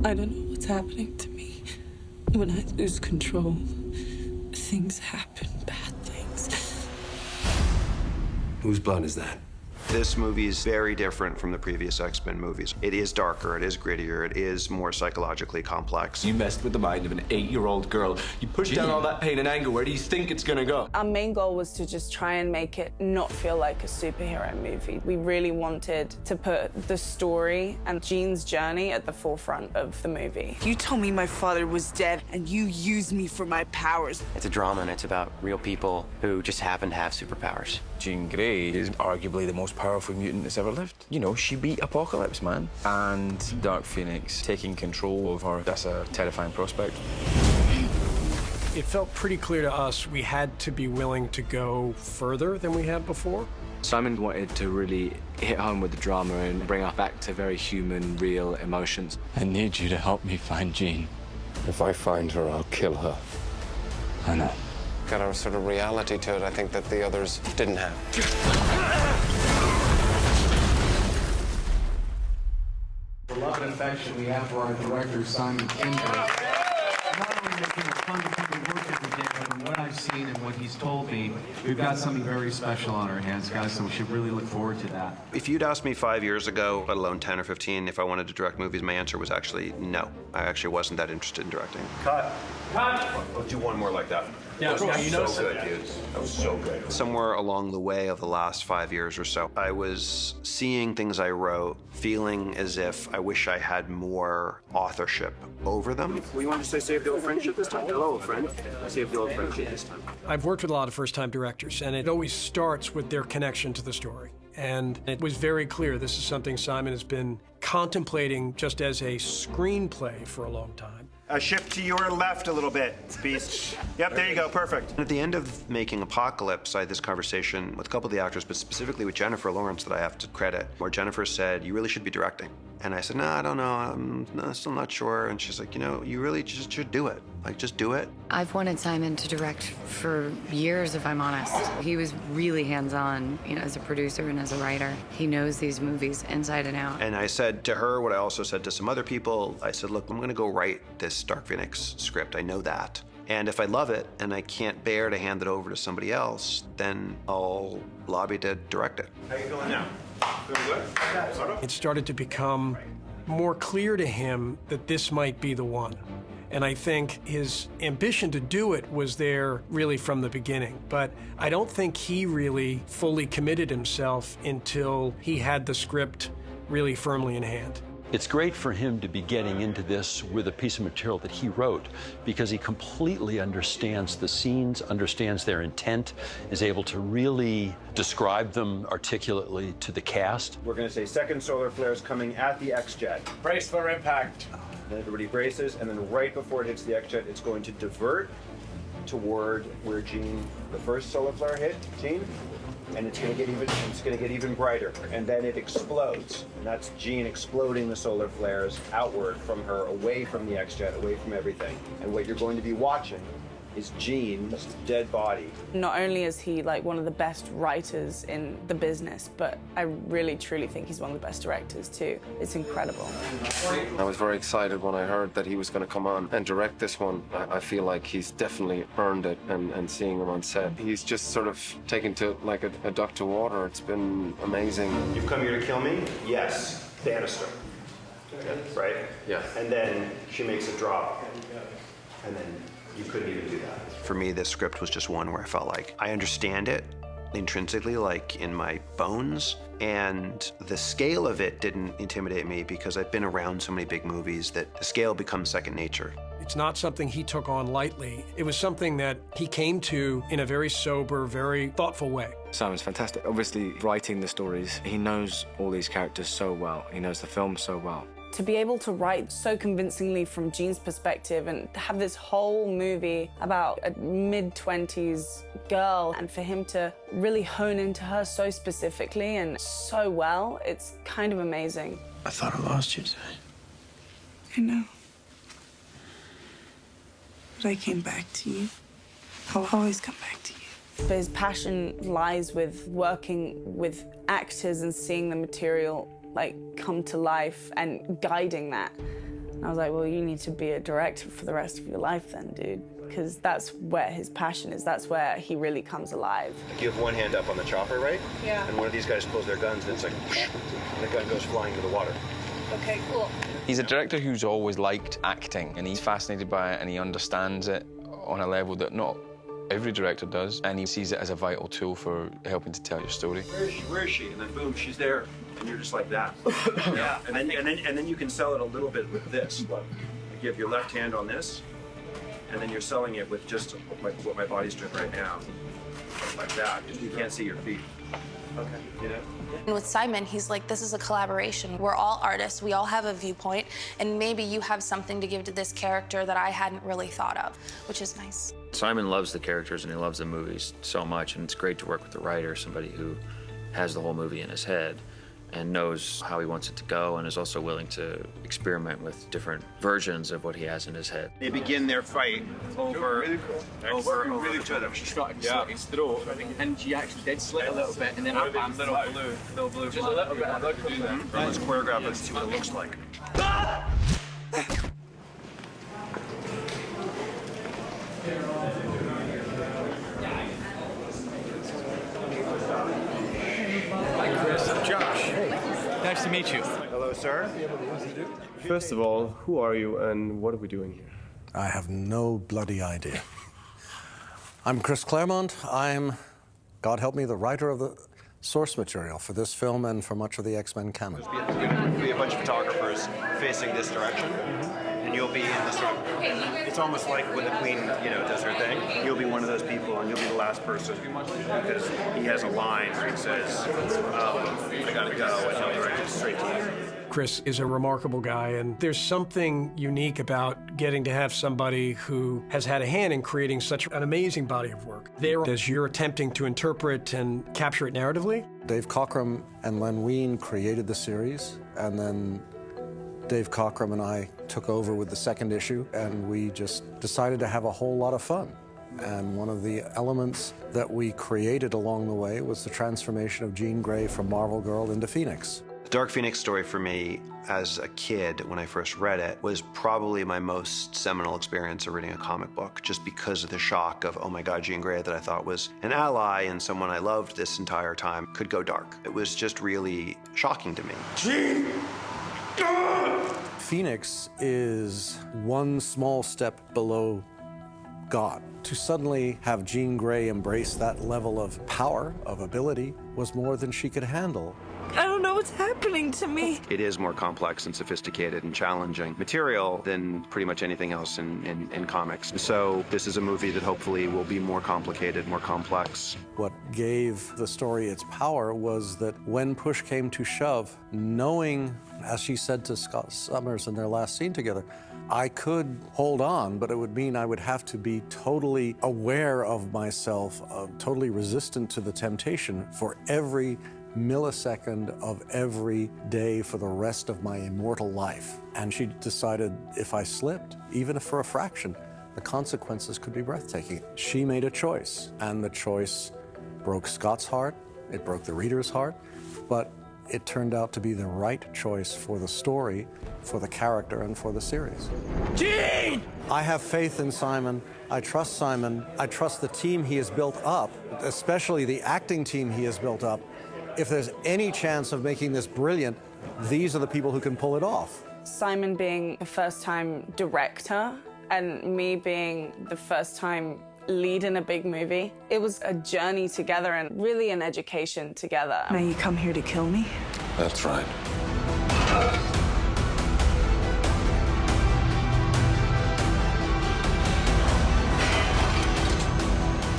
I don't know what's happening to me. When I lose control, things happen, bad things. Whose blood is that? This movie is very different from the previous X-Men movies. It is darker, it is grittier, it is more psychologically complex. You messed with the mind of an 8-year-old girl. You pushed down all that pain and anger. Where do you think it's gonna go? Our main goal was to just try and make it not feel like a superhero movie. We really wanted to put the story and Jean's journey at the forefront of the movie. You told me my father was dead, and you used me for my powers. It's a drama, and it's about real people who just happen to have superpowers. Jean Grey is arguably the most powerful mutant that's ever lived. You know, she beat Apocalypse, man. And Dark Phoenix taking control of her, that's a terrifying prospect. It felt pretty clear to us we had to be willing to go further than we had before. Simon wanted to really hit home with the drama and bring us back to very human, real emotions. I need you to help me find Jean. If I find her, I'll kill her. I know. Got a sort of reality to it, I think, that the others didn't have. The love and affection we have for our director, Simon Kinberg. Not only making it fun to come and work every day, but from what I've seen and what he's told me, we've got something very special on our hands, guys, so we should really look forward to that. If you'd asked me 5 years ago, let alone 10 or 15, if I wanted to direct movies, my answer was actually no. I actually wasn't that interested in directing. Cut. Let's do one more like that. Yeah, you know, so good, dude. That was so good. Somewhere along the way of the last 5 years or so, I was seeing things I wrote, feeling as if I wish I had more authorship over them. We want to say save the old friendship this time? Hello, friend. Save the old friendship this time. I've worked with a lot of first-time directors, and it always starts with their connection to the story. And it was very clear this is something Simon has been contemplating just as a screenplay for a long time. Shift to your left a little bit, Beast. Yep, there you go, perfect. At the end of making Apocalypse, I had this conversation with a couple of the actors, but specifically with Jennifer Lawrence that I have to credit, where Jennifer said, you really should be directing. And I said, no, I don't know, I'm still not sure. And she's like, you know, you really just should do it. Like, just do it. I've wanted Simon to direct for years, if I'm honest. He was really hands-on, you know, as a producer and as a writer. He knows these movies inside and out. And I said to her what I also said to some other people. I said, look, I'm gonna go write this Dark Phoenix script. I know that. And if I love it and I can't bear to hand it over to somebody else, then I'll lobby to direct it. How you feeling now? Feeling good? It started to become more clear to him that this might be the one. And I think his ambition to do it was there really from the beginning. But I don't think he really fully committed himself until he had the script really firmly in hand. It's great for him to be getting into this with a piece of material that he wrote because he completely understands the scenes, understands their intent, is able to really describe them articulately to the cast. We're going to say second solar flares coming at the X-Jet. Brace for impact. Then everybody braces, and then right before it hits the X-Jet, it's going to divert toward where Jean, the first solar flare hit, Jean, and it's going to get even brighter, and then it explodes, and that's Jean exploding the solar flares outward from her, away from the X-Jet, away from everything. And what you're going to be watching is Jean's dead body. Not only is he like one of the best writers in the business, but I really truly think he's one of the best directors too. It's incredible. I was very excited when I heard that he was going to come on and direct this one. I feel like he's definitely earned it, and seeing him on set, he's just sort of taken to like a duck to water. It's been amazing. You've come here to kill me? Yes. Bannister. Right? Yeah. And then she makes a drop, and then you couldn't even do that. For me, this script was just one where I felt like I understand it intrinsically, like in my bones, and the scale of it didn't intimidate me because I've been around so many big movies that the scale becomes second nature. It's not something he took on lightly. It was something that he came to in a very sober, very thoughtful way. Simon's fantastic. Obviously, writing the stories, he knows all these characters so well. He knows the film so well. To be able to write so convincingly from Jean's perspective and have this whole movie about a mid-20s girl, and for him to really hone into her so specifically and so well, it's kind of amazing. I thought I lost you today. I know. But I came back to you. I'll always come back to you. But his passion lies with working with actors and seeing the material like come to life and guiding that. And I was like, well, you need to be a director for the rest of your life then, dude. Because that's where his passion is. That's where he really comes alive. You have one hand up on the chopper, right? Yeah. And one of these guys pulls their guns, and it's like, and the gun goes flying to the water. Okay, cool. He's a director who's always liked acting, and he's fascinated by it, and he understands it on a level that not every director does, and he sees it as a vital tool for helping to tell your story. Where is she? Where is she? And then boom, she's there, and you're just like that. Yeah. And then you can sell it a little bit with this. Like you have your left hand on this, and then you're selling it with just like what my body's doing right now, like that. Just you can't see your feet. Okay. You know. And with Simon, he's like, this is a collaboration. We're all artists, we all have a viewpoint, and maybe you have something to give to this character that I hadn't really thought of, which is nice. Simon loves the characters and he loves the movies so much, and it's great to work with the writer, somebody who has the whole movie in his head and knows how he wants it to go and is also willing to experiment with different versions of what he has in his head. They begin their fight over each other. She started to slit his throat, and she actually did slit a little bit, and then I found little blue. Just a little bit. I'd like to do that. Let's choreograph it and see what it looks like. Hi, Chris. I'm Josh. Hey. Nice to meet you. Hello, sir. First of all, who are you and what are we doing here? I have no bloody idea. I'm Chris Claremont. I'm, God help me, the writer of the source material for this film and for much of the X-Men canon. There's going to be a bunch of photographers facing this direction, and you'll be in the sort of, it's almost like when the Queen, does her thing. You'll be one of those people, and you'll be the last person, because he has a line where he says, I gotta go, and he'll direct it straight to you. Chris is a remarkable guy, and there's something unique about getting to have somebody who has had a hand in creating such an amazing body of work. There, as you're attempting to interpret and capture it narratively. Dave Cockrum and Len Wein created the series, and then Dave Cockrum and I took over with the second issue, and we just decided to have a whole lot of fun. And one of the elements that we created along the way was the transformation of Jean Grey from Marvel Girl into Phoenix. The Dark Phoenix story for me as a kid, when I first read it, was probably my most seminal experience of reading a comic book, just because of the shock of, oh my God, Jean Grey, that I thought was an ally and someone I loved this entire time, could go dark. It was just really shocking to me. Jean! Phoenix is one small step below God. To suddenly have Jean Grey embrace that level of power, of ability, was more than she could handle. I don't know what's happening to me. It is more complex and sophisticated and challenging material than pretty much anything else in comics. So this is a movie that hopefully will be more complicated, more complex. What gave the story its power was that when push came to shove, knowing, as she said to Scott Summers in their last scene together, I could hold on, but it would mean I would have to be totally aware of myself, totally resistant to the temptation for every millisecond of every day for the rest of my immortal life. And she decided if I slipped, even if for a fraction, the consequences could be breathtaking. She made a choice, and the choice broke Scott's heart, it broke the reader's heart, but it turned out to be the right choice for the story, for the character, and for the series. Jean! I have faith in Simon. I trust Simon. I trust the team he has built up, especially the acting team he has built up. If there's any chance of making this brilliant, these are the people who can pull it off. Simon being a first-time director and me being the first-time lead in a big movie, it was a journey together and really an education together. Now you come here to kill me? That's right.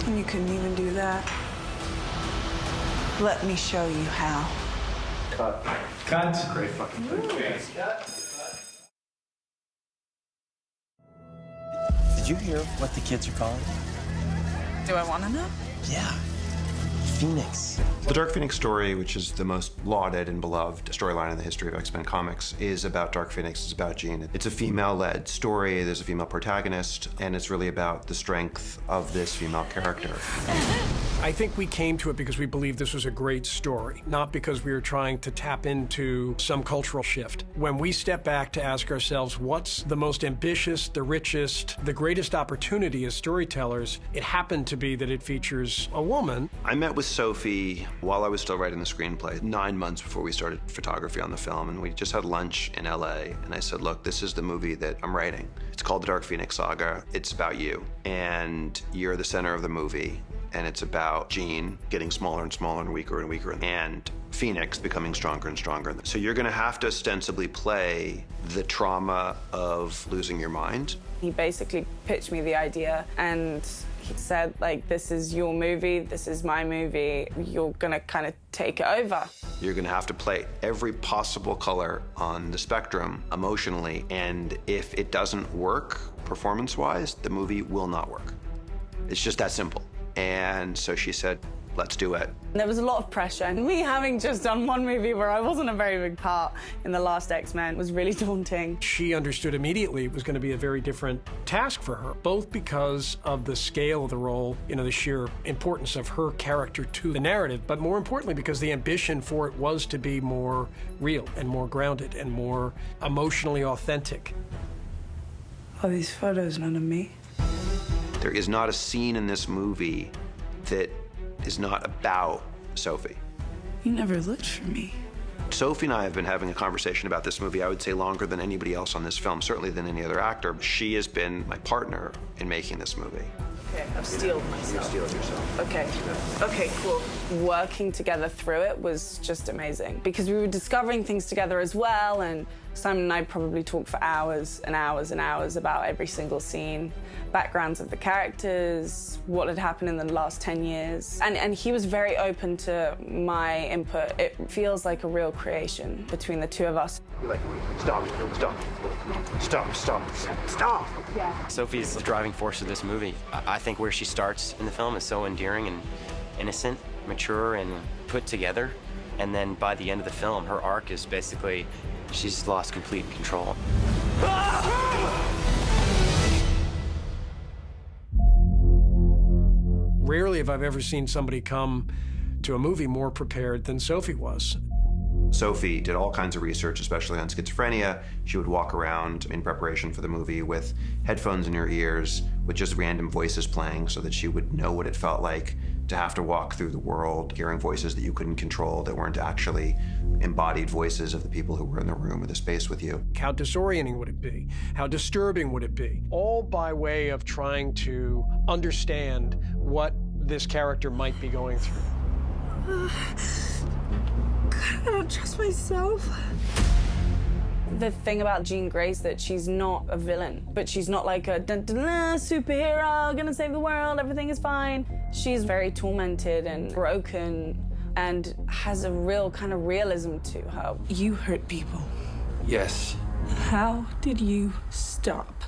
And you couldn't even do that. Let me show you how. Cut. Cut. Great fucking thing. Did you hear what the kids are calling it? Do I want to know? Yeah. Phoenix. The Dark Phoenix story, which is the most lauded and beloved storyline in the history of X-Men comics, is about Dark Phoenix, it's about Jean. It's a female-led story, there's a female protagonist, and it's really about the strength of this female character. I think we came to it because we believed this was a great story, not because we were trying to tap into some cultural shift. When we step back to ask ourselves what's the most ambitious, the richest, the greatest opportunity as storytellers, it happened to be that it features a woman. I met with Sophie while I was still writing the screenplay, 9 months before we started photography on the film, and we just had lunch in LA, and I said, look, this is the movie that I'm writing. It's called The Dark Phoenix Saga. It's about you, and you're the center of the movie. And it's about Jean getting smaller and smaller and weaker, and Phoenix becoming stronger and stronger. So you're gonna have to ostensibly play the trauma of losing your mind. He basically pitched me the idea, and he said, like, this is your movie, this is my movie, you're gonna kind of take it over. You're gonna have to play every possible color on the spectrum emotionally, and if it doesn't work performance-wise, the movie will not work. It's just that simple. And so she said, let's do it. There was a lot of pressure, and me having just done one movie where I wasn't a very big part in the last X-Men was really daunting. She understood immediately it was going to be a very different task for her, both because of the scale of the role, you know, the sheer importance of her character to the narrative, but more importantly because the ambition for it was to be more real and more grounded and more emotionally authentic. Are these photos none of me? There is not a scene in this movie that is not about Sophie. You never looked for me. Sophie and I have been having a conversation about this movie, I would say longer than anybody else on this film, certainly than any other actor. She has been my partner in making this movie. Okay, I've steeled myself. You steeled yourself. Okay, cool. Working together through it was just amazing because we were discovering things together as well, and Simon and I probably talked for hours and hours and hours about every single scene, backgrounds of the characters, what had happened in the last 10 years. And he was very open to my input. It feels like a real creation between the two of us. Like, stop. Yeah. Sophie's the driving force of this movie. I think where she starts in the film is so endearing and innocent, mature, and put together. And then by the end of the film, her arc is basically, she's lost complete control. Rarely have I ever seen somebody come to a movie more prepared than Sophie was. Sophie did all kinds of research, especially on schizophrenia. She would walk around in preparation for the movie with headphones in her ears, with just random voices playing so that she would know what it felt like to have to walk through the world, hearing voices that you couldn't control, that weren't actually embodied voices of the people who were in the room or the space with you. How disorienting would it be? How disturbing would it be? All by way of trying to understand what this character might be going through. I don't trust myself. The thing about Jean Grey is that she's not a villain, but she's not like a superhero, gonna save the world, everything is fine. She's very tormented and broken and has a real kind of realism to her. You hurt people. Yes. How did you stop?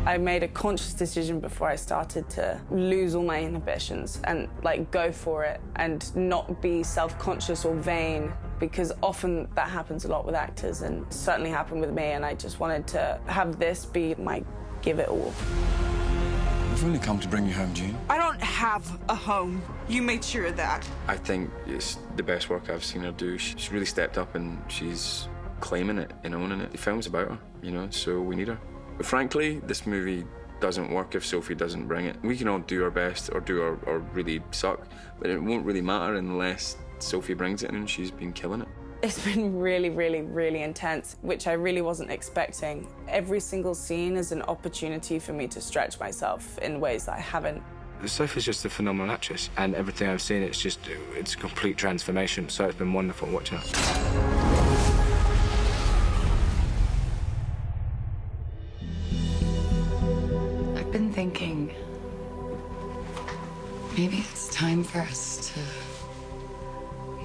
I made a conscious decision before I started to lose all my inhibitions and like go for it and not be self-conscious or vain, because often that happens a lot with actors and certainly happened with me, and I just wanted to have this be my give it all. I've only come to bring you home, Jean. I don't have a home. You made sure of that. I think it's the best work I've seen her do. She's really stepped up and she's claiming it and owning it. The film's about her, you know, so we need her. But frankly, this movie doesn't work if Sophie doesn't bring it. We can all do our best or really suck, but it won't really matter unless Sophie brings it, and she's been killing it. It's been really, really, really intense, which I really wasn't expecting. Every single scene is an opportunity for me to stretch myself in ways that I haven't. Sophie's just a phenomenal actress, and everything I've seen, it's a complete transformation, so it's been wonderful watching her. I've been thinking, maybe it's time for us to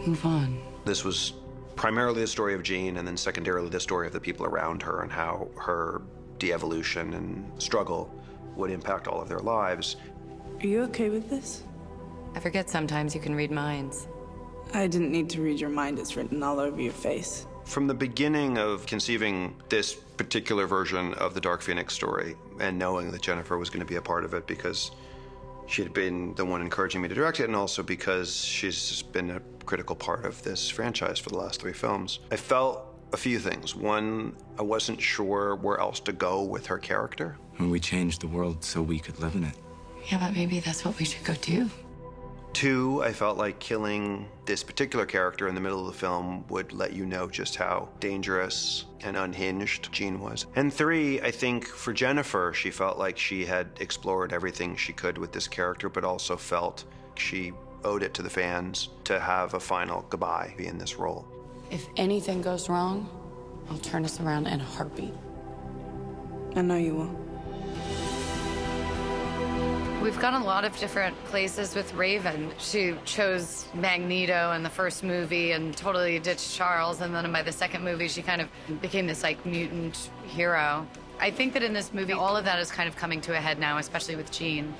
move on. This was primarily the story of Jean, and then secondarily the story of the people around her and how her de-evolution and struggle would impact all of their lives. Are you okay with this? I forget sometimes you can read minds. I didn't need to read your mind. It's written all over your face. From the beginning of conceiving this particular version of the Dark Phoenix story and knowing that Jennifer was going to be a part of it, because she had been the one encouraging me to direct it, and also because she's been a critical part of this franchise for the last 3 films. I felt a few things. One, I wasn't sure where else to go with her character. When we changed the world so we could live in it. Yeah, but maybe that's what we should go do. 2, I felt like killing this particular character in the middle of the film would let you know just how dangerous and unhinged Jean was. And 3, I think for Jennifer, she felt like she had explored everything she could with this character, but also felt she owed it to the fans to have a final goodbye in this role. If anything goes wrong, I'll turn us around in a heartbeat. I know you will. We've gone a lot of different places with Raven. She chose Magneto in the first movie and totally ditched Charles, and then by the second movie, she kind of became this, like, mutant hero. I think that in this movie, all of that is kind of coming to a head now, especially with Jean.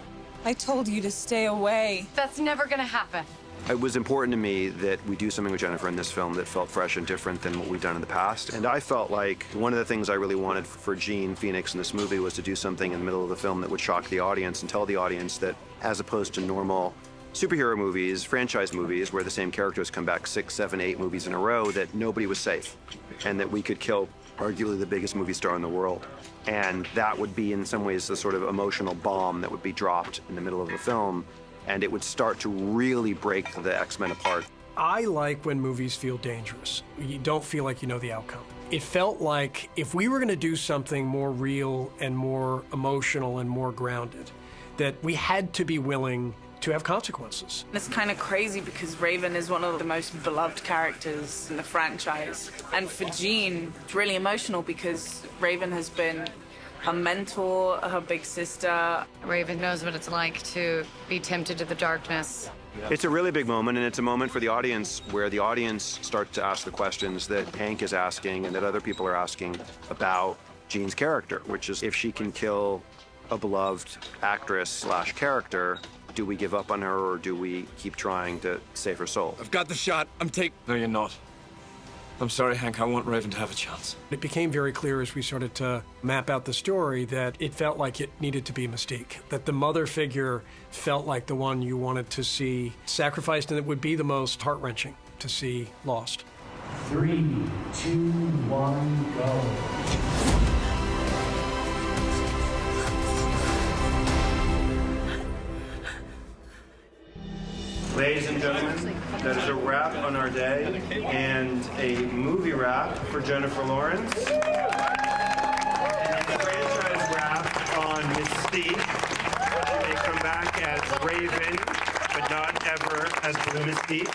I told you to stay away. That's never gonna happen. It was important to me that we do something with Jennifer in this film that felt fresh and different than what we've done in the past. And I felt like one of the things I really wanted for Jean Phoenix in this movie was to do something in the middle of the film that would shock the audience and tell the audience that, as opposed to normal superhero movies, franchise movies, where the same characters come back 6, 7, 8 movies in a row, that nobody was safe. And that we could kill arguably the biggest movie star in the world. And that would be, in some ways, the sort of emotional bomb that would be dropped in the middle of the film. And it would start to really break the X-Men apart. I like when movies feel dangerous. You don't feel like you know the outcome. It felt like if we were going to do something more real and more emotional and more grounded, that we had to be willing to have consequences. It's kind of crazy because Raven is one of the most beloved characters in the franchise. And for Jean, it's really emotional because Raven has been her mentor, her big sister. Raven knows what it's like to be tempted to the darkness. It's a really big moment, and it's a moment for the audience where the audience starts to ask the questions that Hank is asking and that other people are asking about Jean's character, which is if she can kill a beloved actress/character, do we give up on her or do we keep trying to save her soul? I've got the shot. No, you're not. I'm sorry, Hank. I want Raven to have a chance. It became very clear as we started to map out the story that it felt like it needed to be Mystique, that the mother figure felt like the one you wanted to see sacrificed, and it would be the most heart-wrenching to see lost. 3, 2, 1, go. Ladies and gentlemen, that is a wrap on our day and a movie wrap for Jennifer Lawrence. And a franchise wrap on Mystique. She may come back as Raven, but not ever as Blue Mystique.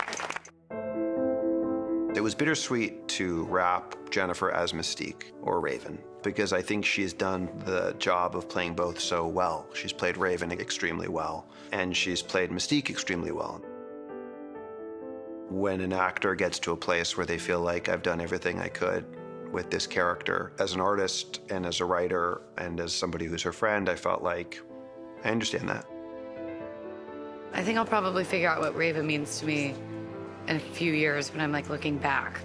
It was bittersweet to wrap Jennifer as Mystique or Raven, because I think she's done the job of playing both so well. She's played Raven extremely well, and she's played Mystique extremely well. When an actor gets to a place where they feel like I've done everything I could with this character, as an artist and as a writer and as somebody who's her friend, I felt like I understand that. I think I'll probably figure out what Raven means to me in a few years when I'm, like, looking back.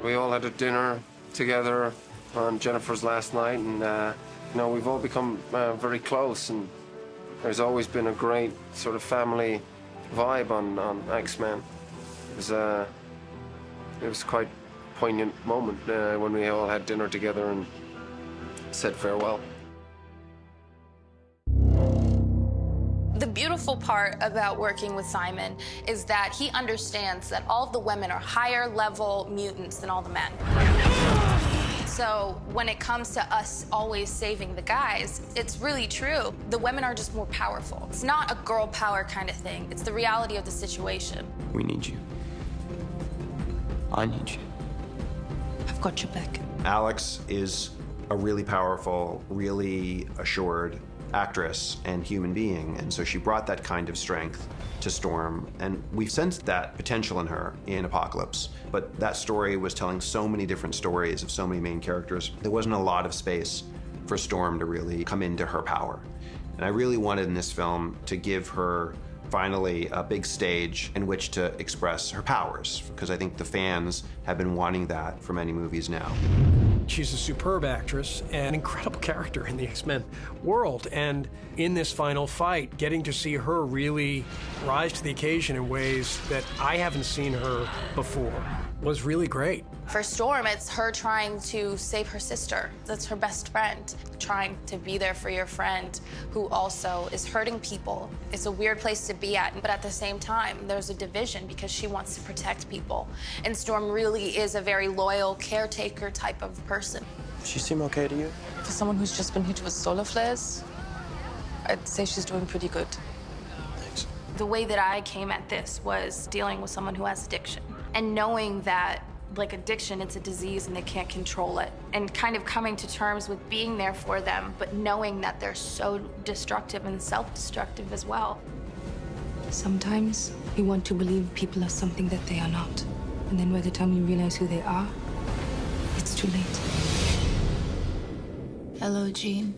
We all had a dinner together on Jennifer's last night, and you know, we've all become very close, and there's always been a great sort of family vibe on X-Men. It was quite a poignant moment when we all had dinner together and said farewell. The beautiful part about working with Simon is that he understands that all of the women are higher level mutants than all the men. So when it comes to us always saving the guys, it's really true. The women are just more powerful. It's not a girl power kind of thing. It's the reality of the situation. We need you. I need you. I've got your back. Alex is a really powerful, really assured actress and human being, and so she brought that kind of strength to Storm, and we've sensed that potential in her in Apocalypse. But that story was telling so many different stories of so many main characters. There wasn't a lot of space for Storm to really come into her power. And I really wanted in this film to give her finally a big stage in which to express her powers, because I think the fans have been wanting that for many movies now. She's a superb actress and an incredible character in the X-Men world. And in this final fight, getting to see her really rise to the occasion in ways that I haven't seen her before was really great. For Storm, it's her trying to save her sister. That's her best friend. Trying to be there for your friend who also is hurting people. It's a weird place to be at, but at the same time, there's a division because she wants to protect people. And Storm really is a very loyal caretaker type of person. She seem okay to you? For someone who's just been hit with solar flares, I'd say she's doing pretty good. Thanks. The way that I came at this was dealing with someone who has addiction and knowing that, like addiction, it's a disease and they can't control it. And kind of coming to terms with being there for them, but knowing that they're so destructive and self-destructive as well. Sometimes we want to believe people are something that they are not. And then by the time you realize who they are, it's too late. Hello, Jean.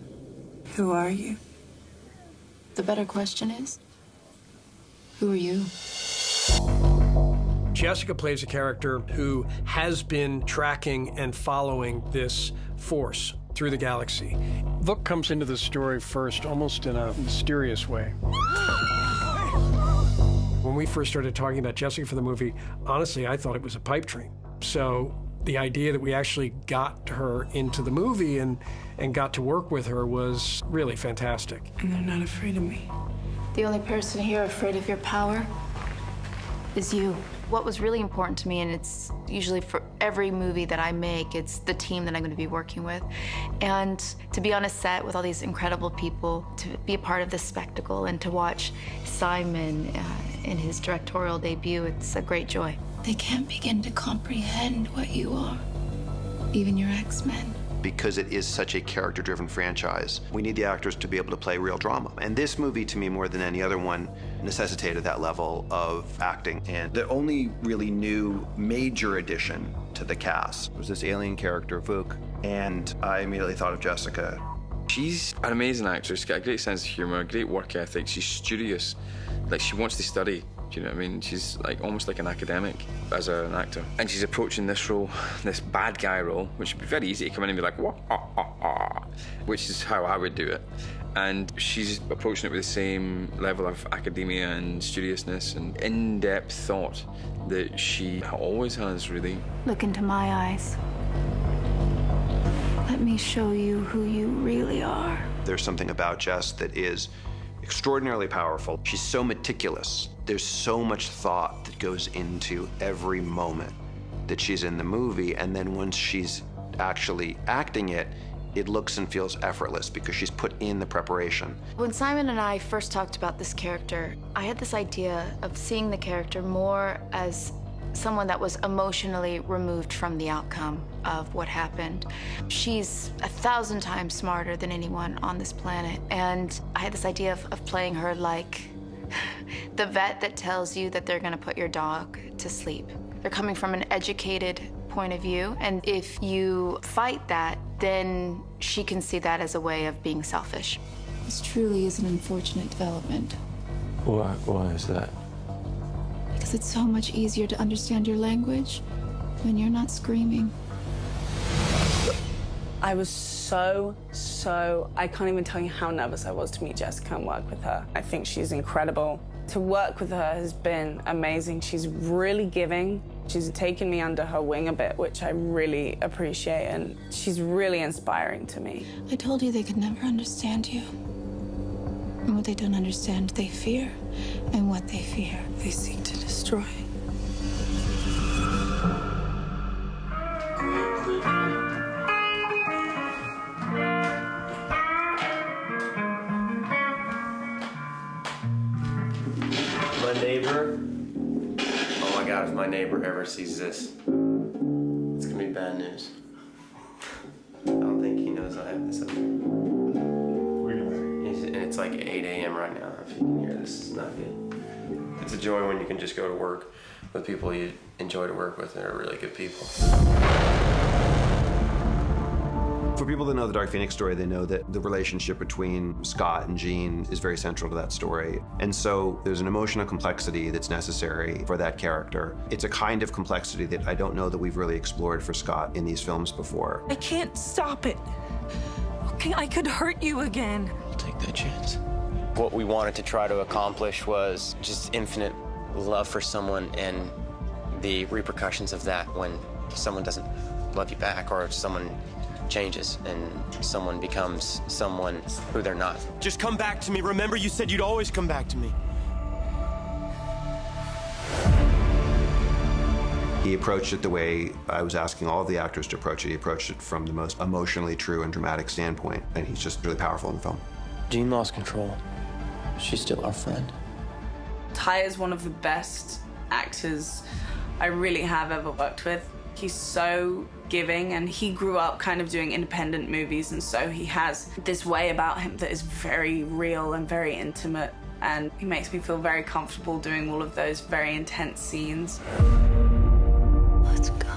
Who are you? The better question is, who are you? Jessica plays a character who has been tracking and following this force through the galaxy. Vuk comes into the story first, almost in a mysterious way. When we first started talking about Jessica for the movie, honestly, I thought it was a pipe dream. So the idea that we actually got her into the movie and got to work with her was really fantastic. And they're not afraid of me. The only person here afraid of your power is you. What was really important to me, and it's usually for every movie that I make, it's the team that I'm going to be working with. And to be on a set with all these incredible people, to be a part of this spectacle, and to watch Simon in his directorial debut, it's a great joy. They can't begin to comprehend what you are, even your X-Men. Because it is such a character-driven franchise, we need the actors to be able to play real drama. And this movie, to me, more than any other one, necessitated that level of acting. And the only really new major addition to the cast was this alien character, Vuk. And I immediately thought of Jessica. She's an amazing actress, she's got a great sense of humor, a great work ethic. She's studious, like she wants to study. Do you know what I mean? She's like almost like an academic as an actor. And she's approaching this role, this bad guy role, which would be very easy to come in and be like, wah, ah, ah, ah, which is how I would do it. And she's approaching it with the same level of academia and studiousness and in-depth thought that she always has, really. Look into my eyes. Let me show you who you really are. There's something about Jess that is extraordinarily powerful. She's so meticulous. There's so much thought that goes into every moment that she's in the movie, and then once she's actually acting it, it looks and feels effortless because she's put in the preparation. When Simon and I first talked about this character, I had this idea of seeing the character more as someone that was emotionally removed from the outcome of what happened. She's 1,000 times smarter than anyone on this planet, and I had this idea of playing her like the vet that tells you that they're gonna put your dog to sleep. They're coming from an educated point of view, and if you fight that, then she can see that as a way of being selfish. This truly is an unfortunate development. Why is that? Because it's so much easier to understand your language when you're not screaming. I was so, I can't even tell you how nervous I was to meet Jessica and work with her. I think she's incredible. To work with her has been amazing. She's really giving. She's taken me under her wing a bit, which I really appreciate, and she's really inspiring to me. I told you they could never understand you. And what they don't understand, they fear. And what they fear, they seek to destroy. My neighbor, oh my God, if my neighbor ever sees this, it's gonna be bad news. I don't think he knows I have this up. And it's like 8 a.m. right now. If you can hear this, is not good. It's a joy when you can just go to work with people you enjoy to work with and are really good people. For people that know the Dark Phoenix story, they know that the relationship between Scott and Jean is very central to that story. And so there's an emotional complexity that's necessary for that character. It's a kind of complexity that I don't know that we've really explored for Scott in these films before. I can't stop it. Okay, I could hurt you again. I'll take that chance. What we wanted to try to accomplish was just infinite love for someone and the repercussions of that when someone doesn't love you back or someone changes and someone becomes someone who they're not. Just come back to me. Remember, you said you'd always come back to me. He approached it the way I was asking all of the actors to approach it. He approached it from the most emotionally true and dramatic standpoint, and he's just really powerful in the film. Jean lost control. She's still our friend. Ty is one of the best actors I really have ever worked with. He's so giving, and he grew up kind of doing independent movies, and so he has this way about him that is very real and very intimate, and he makes me feel very comfortable doing all of those very intense scenes. Let's go.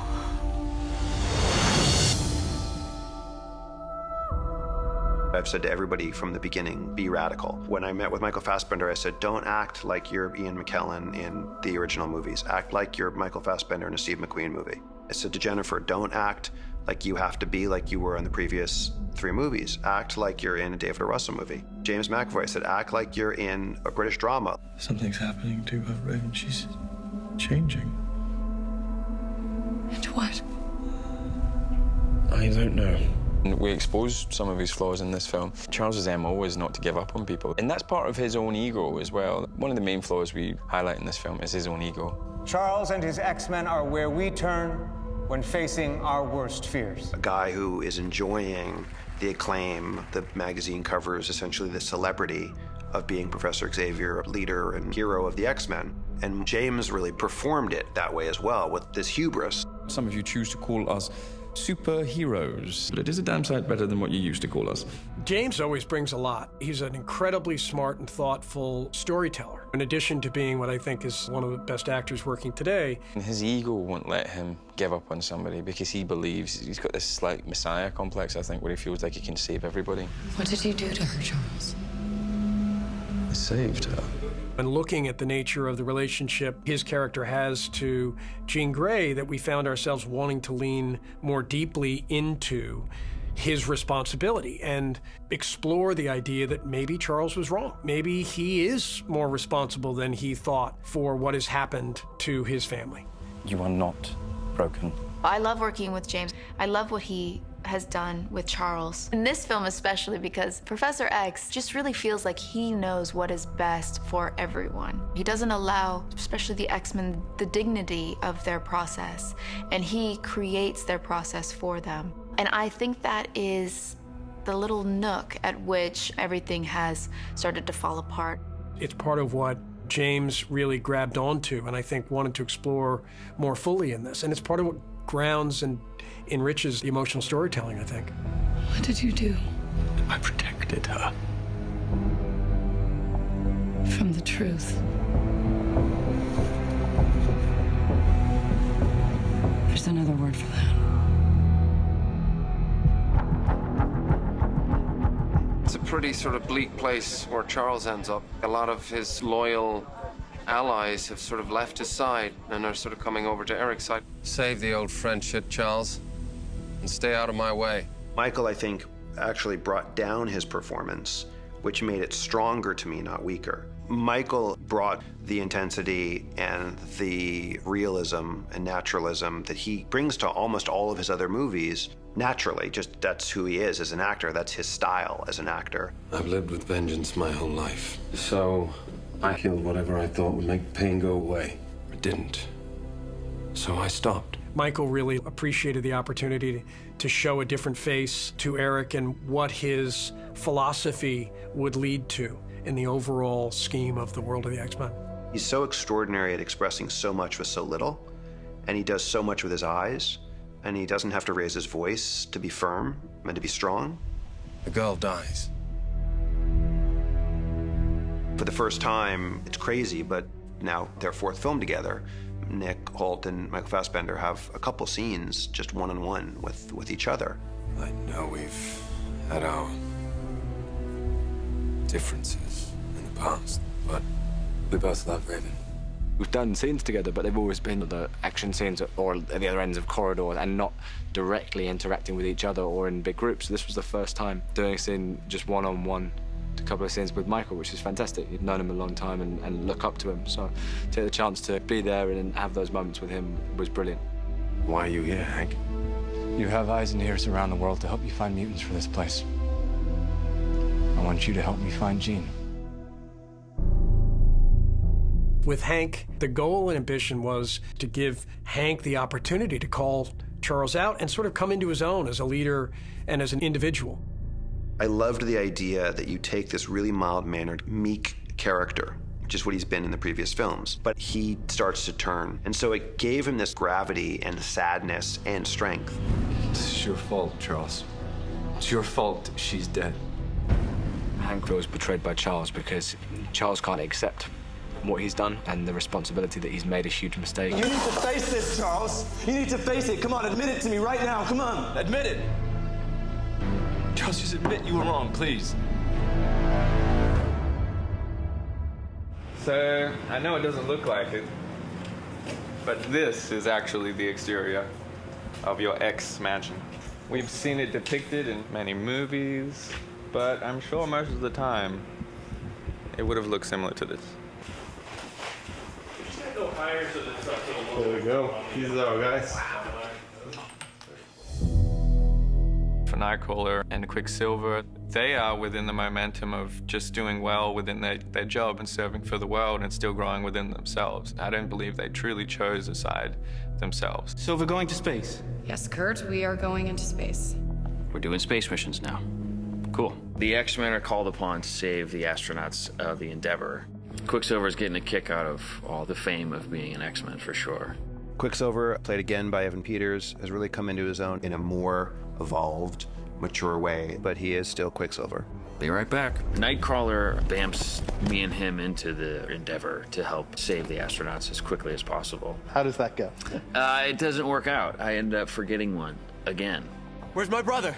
I've said to everybody from the beginning, be radical. When I met with Michael Fassbender, I said, don't act like you're Ian McKellen in the original movies. Act like you're Michael Fassbender in a Steve McQueen movie. I said to Jennifer, don't act like you have to be like you were in the previous 3 movies. Act like you're in a David O. Russell movie. James McAvoy, I said, act like you're in a British drama. Something's happening to her, Raven. She's changing. And what? I don't know. We expose some of his flaws in this film. Charles's MO is not to give up on people, and that's part of his own ego as well. One of the main flaws we highlight in this film is his own ego. Charles and his X-Men are where we turn when facing our worst fears. A guy who is enjoying the acclaim, the magazine covers, essentially the celebrity of being Professor Xavier, leader and hero of the X-Men. And James really performed it that way as well, with this hubris. Some of you choose to call us superheroes, but it is a damn sight better than what you used to call us. James always brings a lot. He's an incredibly smart and thoughtful storyteller, in addition to being what I think is one of the best actors working today. His ego won't let him give up on somebody because he believes he's got this slight messiah complex, I think, where he feels like he can save everybody. What did you do to her, Charles? I saved her. And looking at the nature of the relationship his character has to Jean Grey, that we found ourselves wanting to lean more deeply into his responsibility and explore the idea that maybe Charles was wrong. Maybe he is more responsible than he thought for what has happened to his family. You are not broken. I love working with James. I love what he has done with Charles. In this film especially, because Professor X just really feels like he knows what is best for everyone. He doesn't allow, especially the X-Men, the dignity of their process, and he creates their process for them. And I think that is the little nook at which everything has started to fall apart. It's part of what James really grabbed onto and I think wanted to explore more fully in this. And it's part of what grounds and enriches the emotional storytelling, I think. What did you do? I protected her. From the truth. There's another word for that. It's a pretty sort of bleak place where Charles ends up. A lot of his loyal allies have sort of left his side and are sort of coming over to Eric's side. Save the old friendship, Charles, and stay out of my way. Michael, I think, actually brought down his performance, which made it stronger to me, not weaker. Michael brought the intensity and the realism and naturalism that he brings to almost all of his other movies naturally. Just that's who he is as an actor. That's his style as an actor. I've lived with vengeance my whole life. So I killed whatever I thought would make pain go away. It didn't. So I stopped. Michael really appreciated the opportunity to show a different face to Eric and what his philosophy would lead to in the overall scheme of the world of the X-Men. He's so extraordinary at expressing so much with so little, and he does so much with his eyes, and he doesn't have to raise his voice to be firm and to be strong. The girl dies. For the first time, it's crazy, but now their 4th film together, Nick Hoult and Michael Fassbender have a couple scenes just one-on-one with each other. I know we've had our differences in the past, but we both love Raven. We've done scenes together, but they've always been the action scenes or at the other ends of corridors and not directly interacting with each other or in big groups. This was the first time doing a scene just one-on-one, a couple of scenes with Michael, which is fantastic. You've known him a long time and look up to him, so to take the chance to be there and have those moments with him was brilliant. Why are you here, Hank? You have eyes and ears around the world to help me find mutants for this place. I want you to help me find Jean. With Hank, the goal and ambition was to give Hank the opportunity to call Charles out and sort of come into his own as a leader and as an individual. I loved the idea that you take this really mild-mannered, meek character, which is what he's been in the previous films, but he starts to turn. And so it gave him this gravity and sadness and strength. It's your fault, Charles. It's your fault she's dead. Hank feels betrayed by Charles because Charles can't accept what he's done and the responsibility that he's made a huge mistake. You need to face this, Charles. You need to face it. Come on, admit it to me right now. Come on. Admit it. Charles, just admit you were wrong, please. So, I know it doesn't look like it, but this is actually the exterior of your ex-mansion. We've seen it depicted in many movies, but I'm sure most of the time it would have looked similar to this. There we go. These are our guys. For Nightcrawler and Quicksilver, they are within the momentum of just doing well within their job and serving for the world and still growing within themselves. I don't believe they truly chose a side themselves. So we're going to space? Yes, Kurt, we are going into space. We're doing space missions now. Cool. The X-Men are called upon to save the astronauts of the Endeavor. Quicksilver's getting a kick out of all the fame of being an X-Men for sure. Quicksilver, played again by Evan Peters, has really come into his own in a more evolved, mature way, but he is still Quicksilver. Be right back. Nightcrawler bamps me and him into the Endeavor to help save the astronauts as quickly as possible. How does that go? It doesn't work out. I end up forgetting one again. Where's my brother?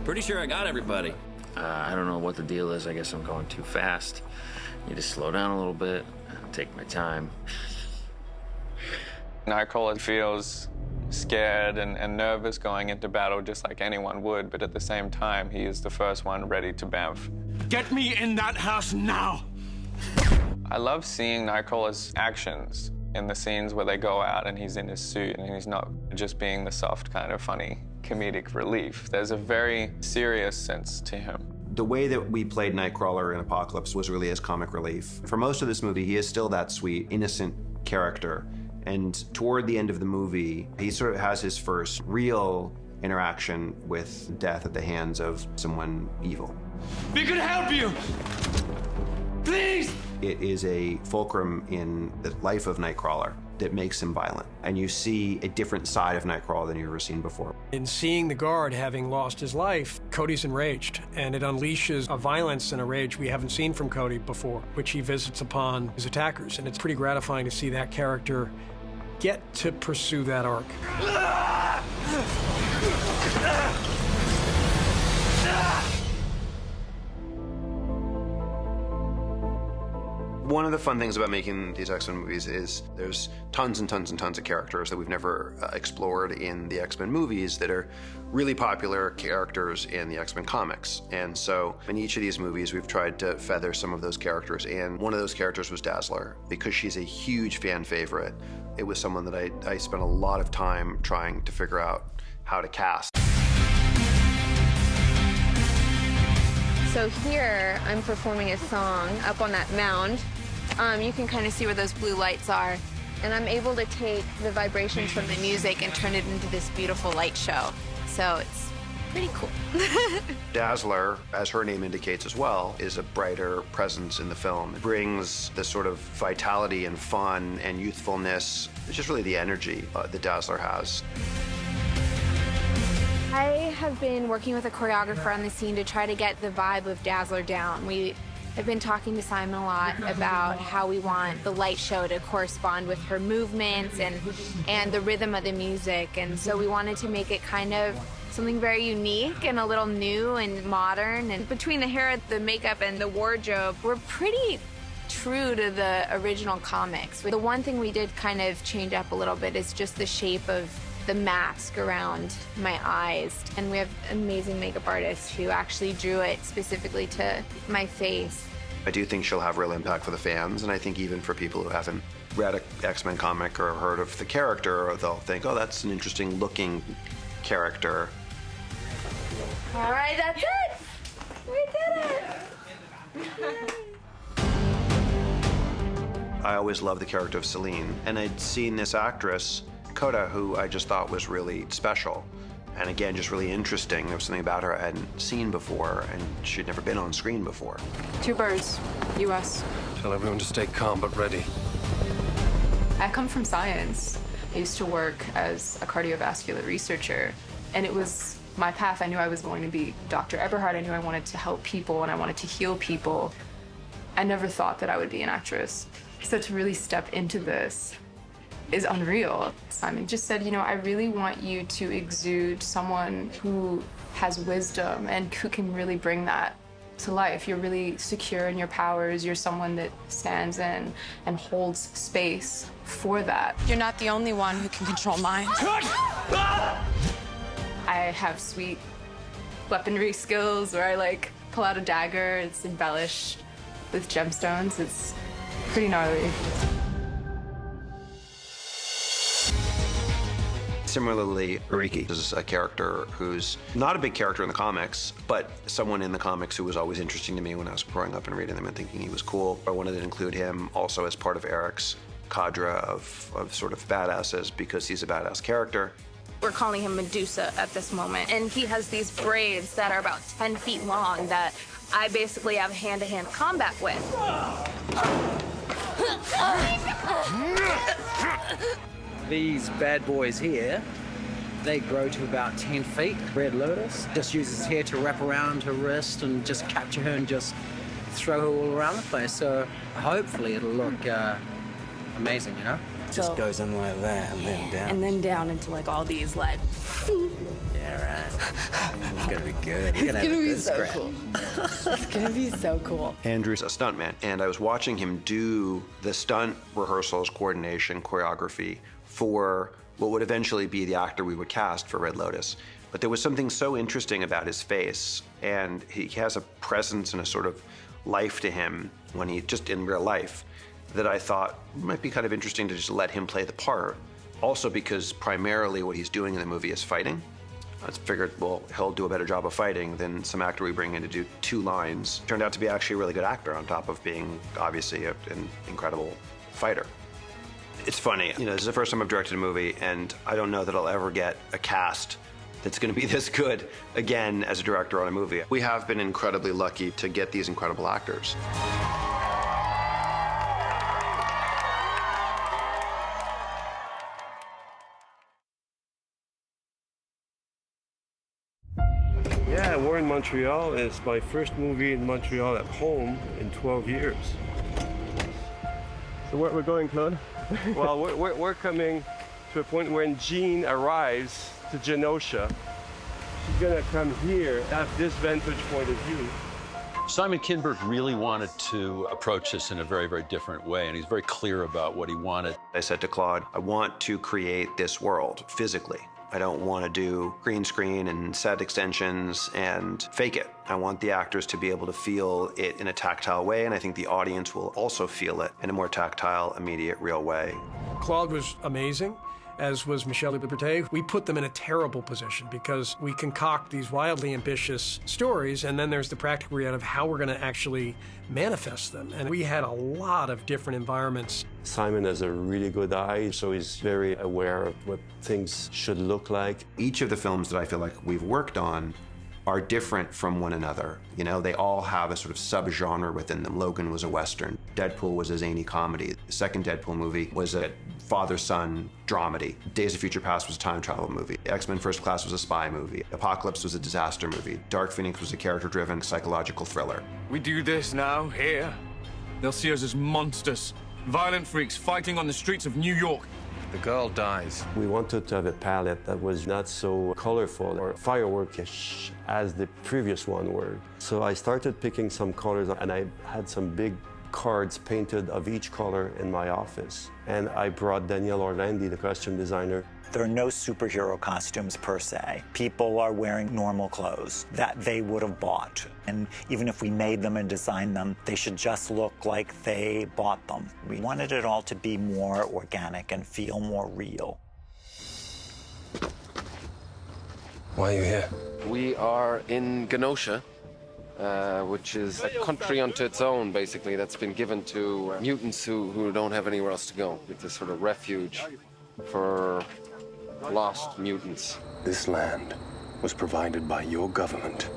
Pretty sure I got everybody. I don't know what the deal is. I guess I'm going too fast. Need to slow down a little bit, take my time. Nightcrawler feels scared and nervous going into battle just like anyone would, but at the same time, he is the first one ready to bamf. Get me in that house now! I love seeing Nightcrawler's actions in the scenes where they go out and he's in his suit and he's not just being the soft kind of funny comedic relief. There's a very serious sense to him. The way that we played Nightcrawler in Apocalypse was really as comic relief. For most of this movie, he is still that sweet, innocent character. And toward the end of the movie, he sort of has his first real interaction with death at the hands of someone evil. We could help you! Please! It is a fulcrum in the life of Nightcrawler that makes him violent. And you see a different side of Nightcrawler than you've ever seen before. In seeing the guard having lost his life, Cody's enraged, and it unleashes a violence and a rage we haven't seen from Cody before, which he visits upon his attackers. And it's pretty gratifying to see that character get to pursue that arc. One of the fun things about making these X-Men movies is there's tons and tons and tons of characters that we've never explored in the X-Men movies that are really popular characters in the X-Men comics. And so in each of these movies, we've tried to feather some of those characters. And one of those characters was Dazzler, because she's a huge fan favorite. It was someone that I spent a lot of time trying to figure out how to cast. So here, I'm performing a song up on that mound. You can kind of see where those blue lights are. And I'm able to take the vibrations from the music and turn it into this beautiful light show. So it's pretty cool. Dazzler, as her name indicates as well, is a brighter presence in the film. It brings this sort of vitality and fun and youthfulness. It's just really the energy that Dazzler has. I have been working with a choreographer on the scene to try to get the vibe of Dazzler down. We I've been talking to Simon a lot about how we want the light show to correspond with her movements and the rhythm of the music. And so we wanted to make it kind of something very unique and a little new and modern. And between the hair, the makeup, and the wardrobe, we're pretty true to the original comics. The one thing we did kind of change up a little bit is just the shape of the mask around my eyes. And we have amazing makeup artists who actually drew it specifically to my face. I do think she'll have real impact for the fans, and I think even for people who haven't read an X-Men comic or heard of the character, they'll think, oh, that's an interesting looking character. All right, that's it! We did it! I always loved the character of Celine, and I'd seen this actress, Coda, who I just thought was really special. And again, just really interesting. There was something about her I hadn't seen before, and she'd never been on screen before. Two birds, U.S. Tell everyone to stay calm but ready. I come from science. I used to work as a cardiovascular researcher, and it was my path. I knew I was going to be Dr. Eberhard. I knew I wanted to help people and I wanted to heal people. I never thought that I would be an actress. So to really step into this is unreal. Simon just said, you know, I really want you to exude someone who has wisdom and who can really bring that to life. You're really secure in your powers. You're someone that stands in and holds space for that. You're not the only one who can control minds. I have sweet weaponry skills where I like pull out a dagger. It's embellished with gemstones. It's pretty gnarly. Similarly, Riki is a character who's not a big character in the comics, but someone in the comics who was always interesting to me when I was growing up and reading them and thinking he was cool. I wanted to include him also as part of Eric's cadre of sort of badasses because he's a badass character. We're calling him Medusa at this moment, and he has these braids that are about 10 feet long that I basically have hand-to-hand combat with. These bad boys here, they grow to about 10 feet. Red Lotus just uses hair to wrap around her wrist and just capture her and just throw her all around the place. So hopefully it'll look amazing, you know? Just goes in like that and then down. And then down into like all these like. Yeah, right. It's gonna be good. It's gonna be so cool. It's gonna be so cool. Andrew's a stuntman, and I was watching him do the stunt rehearsals, coordination, choreography for what would eventually be the actor we would cast for Red Lotus. But there was something so interesting about his face, and he has a presence and a sort of life to him when he just in real life that I thought might be kind of interesting to just let him play the part. Also because primarily what he's doing in the movie is fighting. I figured, well, he'll do a better job of fighting than some actor we bring in to do 2 lines. Turned out to be actually a really good actor on top of being obviously an incredible fighter. It's funny, you know, this is the first time I've directed a movie, and I don't know that I'll ever get a cast that's going to be this good again as a director on a movie. We have been incredibly lucky to get these incredible actors. Yeah, we're in Montreal. It's my first movie in Montreal at home in 12 years. So where we're going, Claude? Well, we're coming to a point when Jean arrives to Genosha. She's gonna come here at this vantage point of view. Simon Kinberg really wanted to approach this in a very, very different way, and he's very clear about what he wanted. I said to Claude, I want to create this world physically. I don't want to do green screen and set extensions and fake it. I want the actors to be able to feel it in a tactile way, and I think the audience will also feel it in a more tactile, immediate, real way. Claude was amazing, as was Michel Liberté. We put them in a terrible position because we concoct these wildly ambitious stories, and then there's the practical reality of how we're going to actually manifest them. And we had a lot of different environments. Simon has a really good eye, so he's very aware of what things should look like. Each of the films that I feel like we've worked on are different from one another. You know, they all have a sort of subgenre within them. Logan was a Western. Deadpool was a zany comedy. The second Deadpool movie was a father-son dramedy. Days of Future Past was a time travel movie. X-Men First Class was a spy movie. Apocalypse was a disaster movie. Dark Phoenix was a character-driven psychological thriller. We do this now, here. They'll see us as monsters. Violent freaks fighting on the streets of New York. The girl dies. We wanted to have a palette that was not so colorful or fireworkish as the previous one were. So I started picking some colors, and I had some big cards painted of each color in my office. And I brought Danielle Orlandi, the costume designer. There are no superhero costumes per se. People are wearing normal clothes that they would have bought. And even if we made them and designed them, they should just look like they bought them. We wanted it all to be more organic and feel more real. Why are you here? We are in Genosha, which is a country unto its own, basically, that's been given to mutants who don't have anywhere else to go. It's a sort of refuge for lost mutants. This land was provided by your government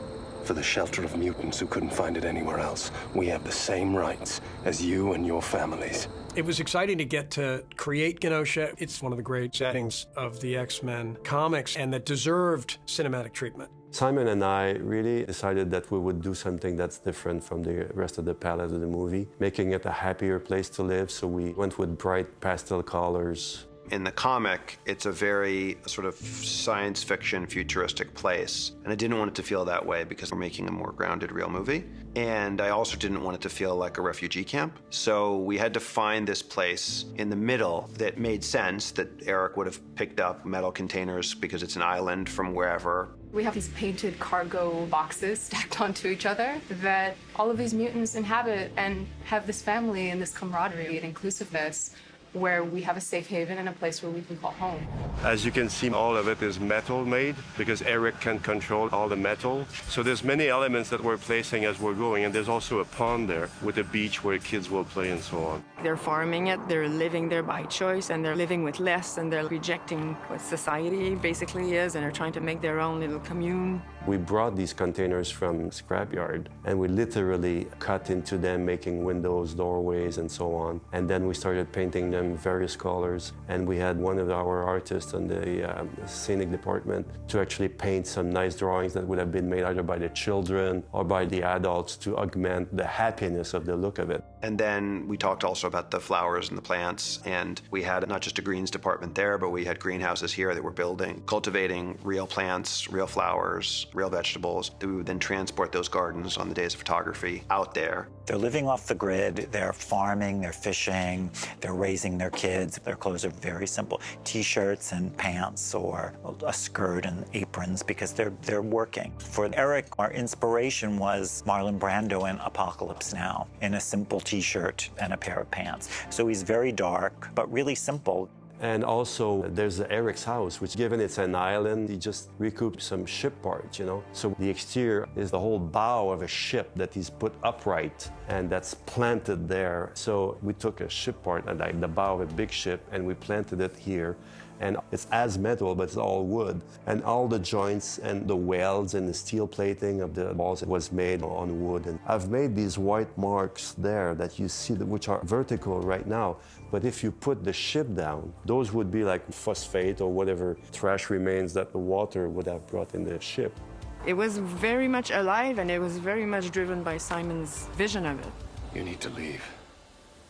for the shelter of mutants who couldn't find it anywhere else. We have the same rights as you and your families. It was exciting to get to create Genosha. It's one of the great settings of the X-Men comics, and that deserved cinematic treatment. Simon and I really decided that we would do something that's different from the rest of the palette of the movie, making it a happier place to live, so we went with bright pastel colors. In the comic, it's a very sort of science fiction, futuristic place. And I didn't want it to feel that way because we're making a more grounded, real movie. And I also didn't want it to feel like a refugee camp. So we had to find this place in the middle that made sense, that Eric would have picked up metal containers because it's an island from wherever. We have these painted cargo boxes stacked onto each other that all of these mutants inhabit and have this family and this camaraderie and inclusiveness, where we have a safe haven and a place where we can call home. As you can see, all of it is metal made because Eric can control all the metal. So there's many elements that we're placing as we're going, and there's also a pond there with a beach where kids will play and so on. They're farming it, they're living there by choice, and they're living with less, and they're rejecting what society basically is, and they're trying to make their own little commune. We brought these containers from scrapyard, and we literally cut into them, making windows, doorways, and so on. And then we started painting them various colors, and we had one of our artists in the scenic department to actually paint some nice drawings that would have been made either by the children or by the adults to augment the happiness of the look of it. And then we talked also about the flowers and the plants, and we had not just a greens department there, but we had greenhouses here that were building, cultivating real plants, real flowers, real vegetables, that we would then transport those gardens on the days of photography out there. They're living off the grid, they're farming, they're fishing, they're raising their kids. Their clothes are very simple, t-shirts and pants or a skirt and aprons because they're working. For Eric, our inspiration was Marlon Brando in Apocalypse Now in a simple t-shirt and a pair of pants. So he's very dark, but really simple. And also, there's Eric's house, which, given it's an island, he just recouped some ship parts, you know? So the exterior is the whole bow of a ship that he's put upright, and that's planted there. So we took a ship part, like the bow of a big ship, and we planted it here. And it's as metal, but it's all wood. And all the joints and the welds and the steel plating of the walls was made on wood. And I've made these white marks there that you see, which are vertical right now. But if you put the ship down, those would be like phosphate or whatever trash remains that the water would have brought in the ship. It was very much alive, and it was very much driven by Simon's vision of it. You need to leave.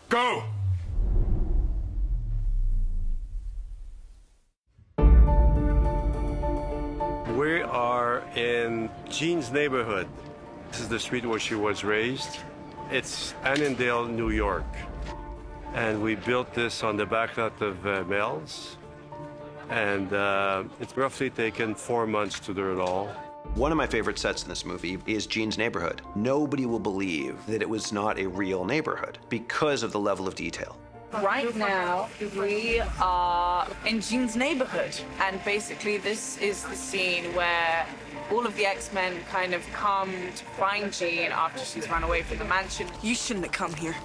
Go! We are in Jean's neighborhood. This is the street where she was raised. It's Annandale, New York. And we built this on the back lot of Mel's. And it's roughly taken 4 months to do it all. One of my favorite sets in this movie is Jean's neighborhood. Nobody will believe that it was not a real neighborhood because of the level of detail. Right now, we are in Jean's neighborhood, and basically this is the scene where all of the X-Men kind of come to find Jean after she's run away from the mansion. You shouldn't have come here.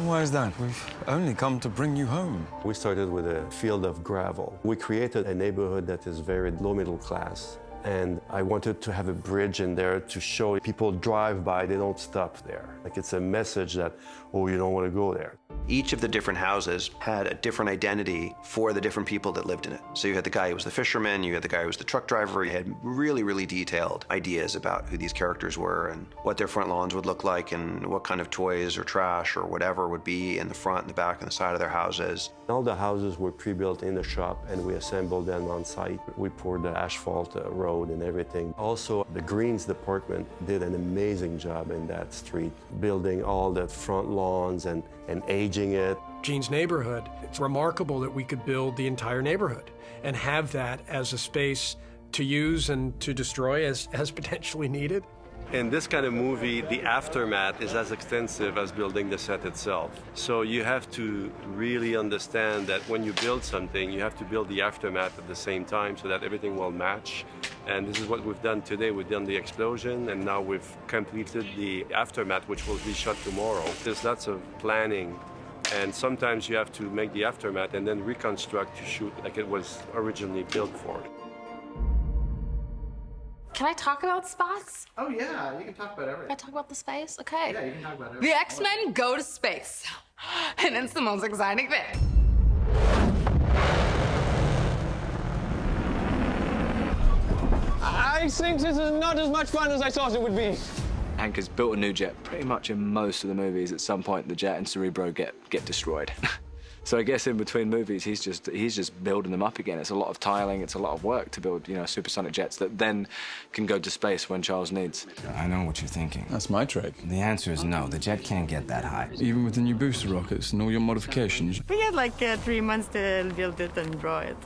Why is that? We've only come to bring you home. We started with a field of gravel. We created a neighborhood that is very low middle class. And I wanted to have a bridge in there to show people drive by, they don't stop there. Like it's a message that, oh, you don't want to go there. Each of the different houses had a different identity for the different people that lived in it. So you had the guy who was the fisherman, you had the guy who was the truck driver, you had really, really detailed ideas about who these characters were and what their front lawns would look like and what kind of toys or trash or whatever would be in the front and the back and the side of their houses. All the houses were pre-built in the shop and we assembled them on site. We poured the asphalt road and everything. Also, the Greens department did an amazing job in that street, building all the front lawns and aging it. Gene's neighborhood, it's remarkable that we could build the entire neighborhood and have that as a space to use and to destroy as potentially needed. In this kind of movie, the aftermath is as extensive as building the set itself. So you have to really understand that when you build something, you have to build the aftermath at the same time so that everything will match. And this is what we've done today. We've done the explosion, and now we've completed the aftermath, which will be shot tomorrow. There's lots of planning, and sometimes you have to make the aftermath and then reconstruct to shoot like it was originally built for. Can I talk about spots? Oh yeah, you can talk about everything. Can I talk about the space? Okay. Yeah, you can talk about everything. The X-Men go to space, and it's the most exciting thing. I think this is not as much fun as I thought it would be. Hank has built a new jet. Pretty much in most of the movies, at some point, the jet and Cerebro get destroyed. So I guess in between movies, he's just building them up again. It's a lot of tiling, it's a lot of work to build, supersonic jets that then can go to space when Charles needs. I know what you're thinking. That's my trick. The answer is no. The jet can't get that high. Even with the new booster rockets and all your modifications. We had like 3 months to build it and draw it.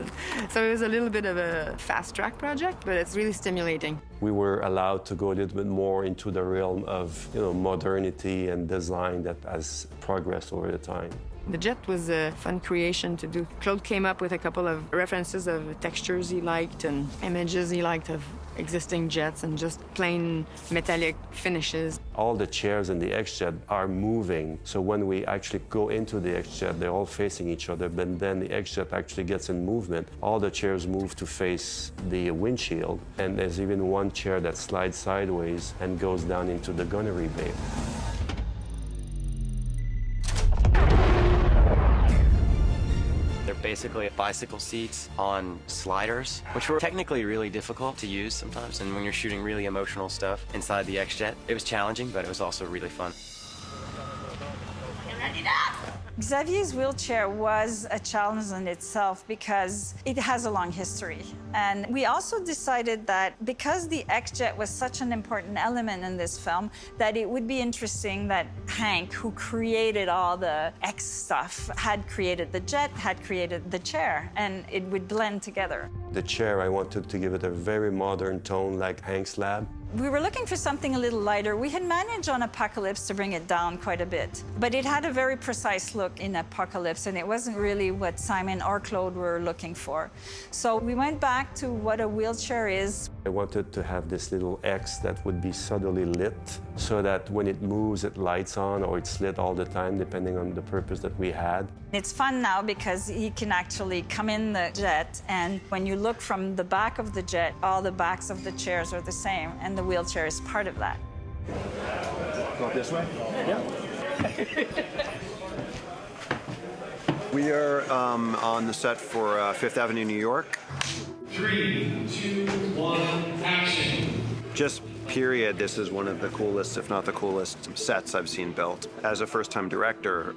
So it was a little bit of a fast-track project, but it's really stimulating. We were allowed to go a little bit more into the realm of modernity and design that has progressed over the time. The jet was a fun creation to do. Claude came up with a couple of references of textures he liked and images he liked of existing jets and just plain metallic finishes. All the chairs in the X-Jet are moving, so when we actually go into the X-Jet, they're all facing each other, but then the X-Jet actually gets in movement. All the chairs move to face the windshield, and there's even one chair that slides sideways and goes down into the gunnery bay. Basically bicycle seats on sliders, which were technically really difficult to use sometimes. And when you're shooting really emotional stuff inside the X-Jet, it was challenging, but it was also really fun. Xavier's wheelchair was a challenge in itself because it has a long history. And we also decided that because the X-Jet was such an important element in this film, that it would be interesting that Hank, who created all the X stuff, had created the jet, had created the chair, and it would blend together. The chair, I wanted to give it a very modern tone like Hank's lab. We were looking for something a little lighter. We had managed on Apocalypse to bring it down quite a bit, but it had a very precise look in Apocalypse, and it wasn't really what Simon or Claude were looking for. So we went back to what a wheelchair is. I wanted to have this little X that would be subtly lit, so that when it moves, it lights on, or it's lit all the time, depending on the purpose that we had. It's fun now because he can actually come in the jet, and when you look from the back of the jet, all the backs of the chairs are the same, and the wheelchair is part of that. Go this way? Yeah. We are on the set for Fifth Avenue, New York. 3, 2, 1, action. Just period, this is one of the coolest, if not the coolest, sets I've seen built. As a first-time director,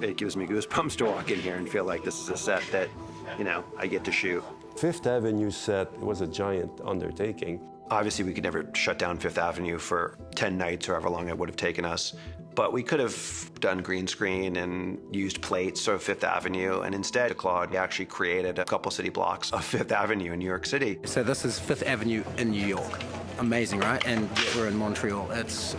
it gives me goosebumps to walk in here and feel like this is a set that, I get to shoot. Fifth Avenue set was a giant undertaking. Obviously, we could never shut down Fifth Avenue for 10 nights or however long it would have taken us. But we could have done green screen and used plates of Fifth Avenue, and instead, Claude actually created a couple city blocks of Fifth Avenue in New York City. So this is Fifth Avenue in New York. Amazing, right? And yet we're in Montreal. It's,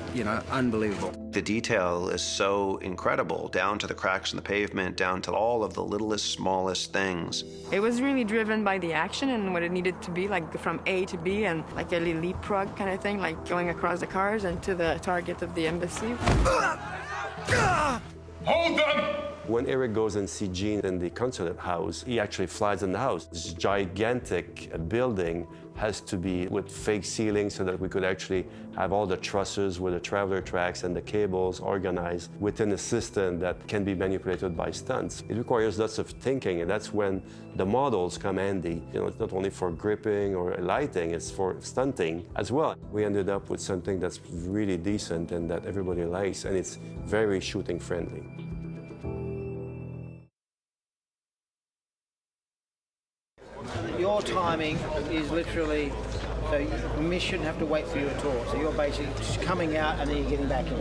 unbelievable. The detail is so incredible, down to the cracks in the pavement, down to all of the littlest, smallest things. It was really driven by the action and what it needed to be, like from A to B, and like a little leapfrog kind of thing, like going across the cars and to the target of the embassy. Hold them! When Eric goes and sees Gene in the consulate house, he actually flies in the house. This gigantic building has to be with fake ceilings so that we could actually have all the trusses with the traveler tracks and the cables organized within a system that can be manipulated by stunts. It requires lots of thinking, and that's when the models come handy. You know, it's not only for gripping or lighting, it's for stunting as well. We ended up with something that's really decent and that everybody likes, and it's very shooting friendly. Your timing is literally, so we shouldn't have to wait for you at all. So you're basically just coming out and then you're getting back in.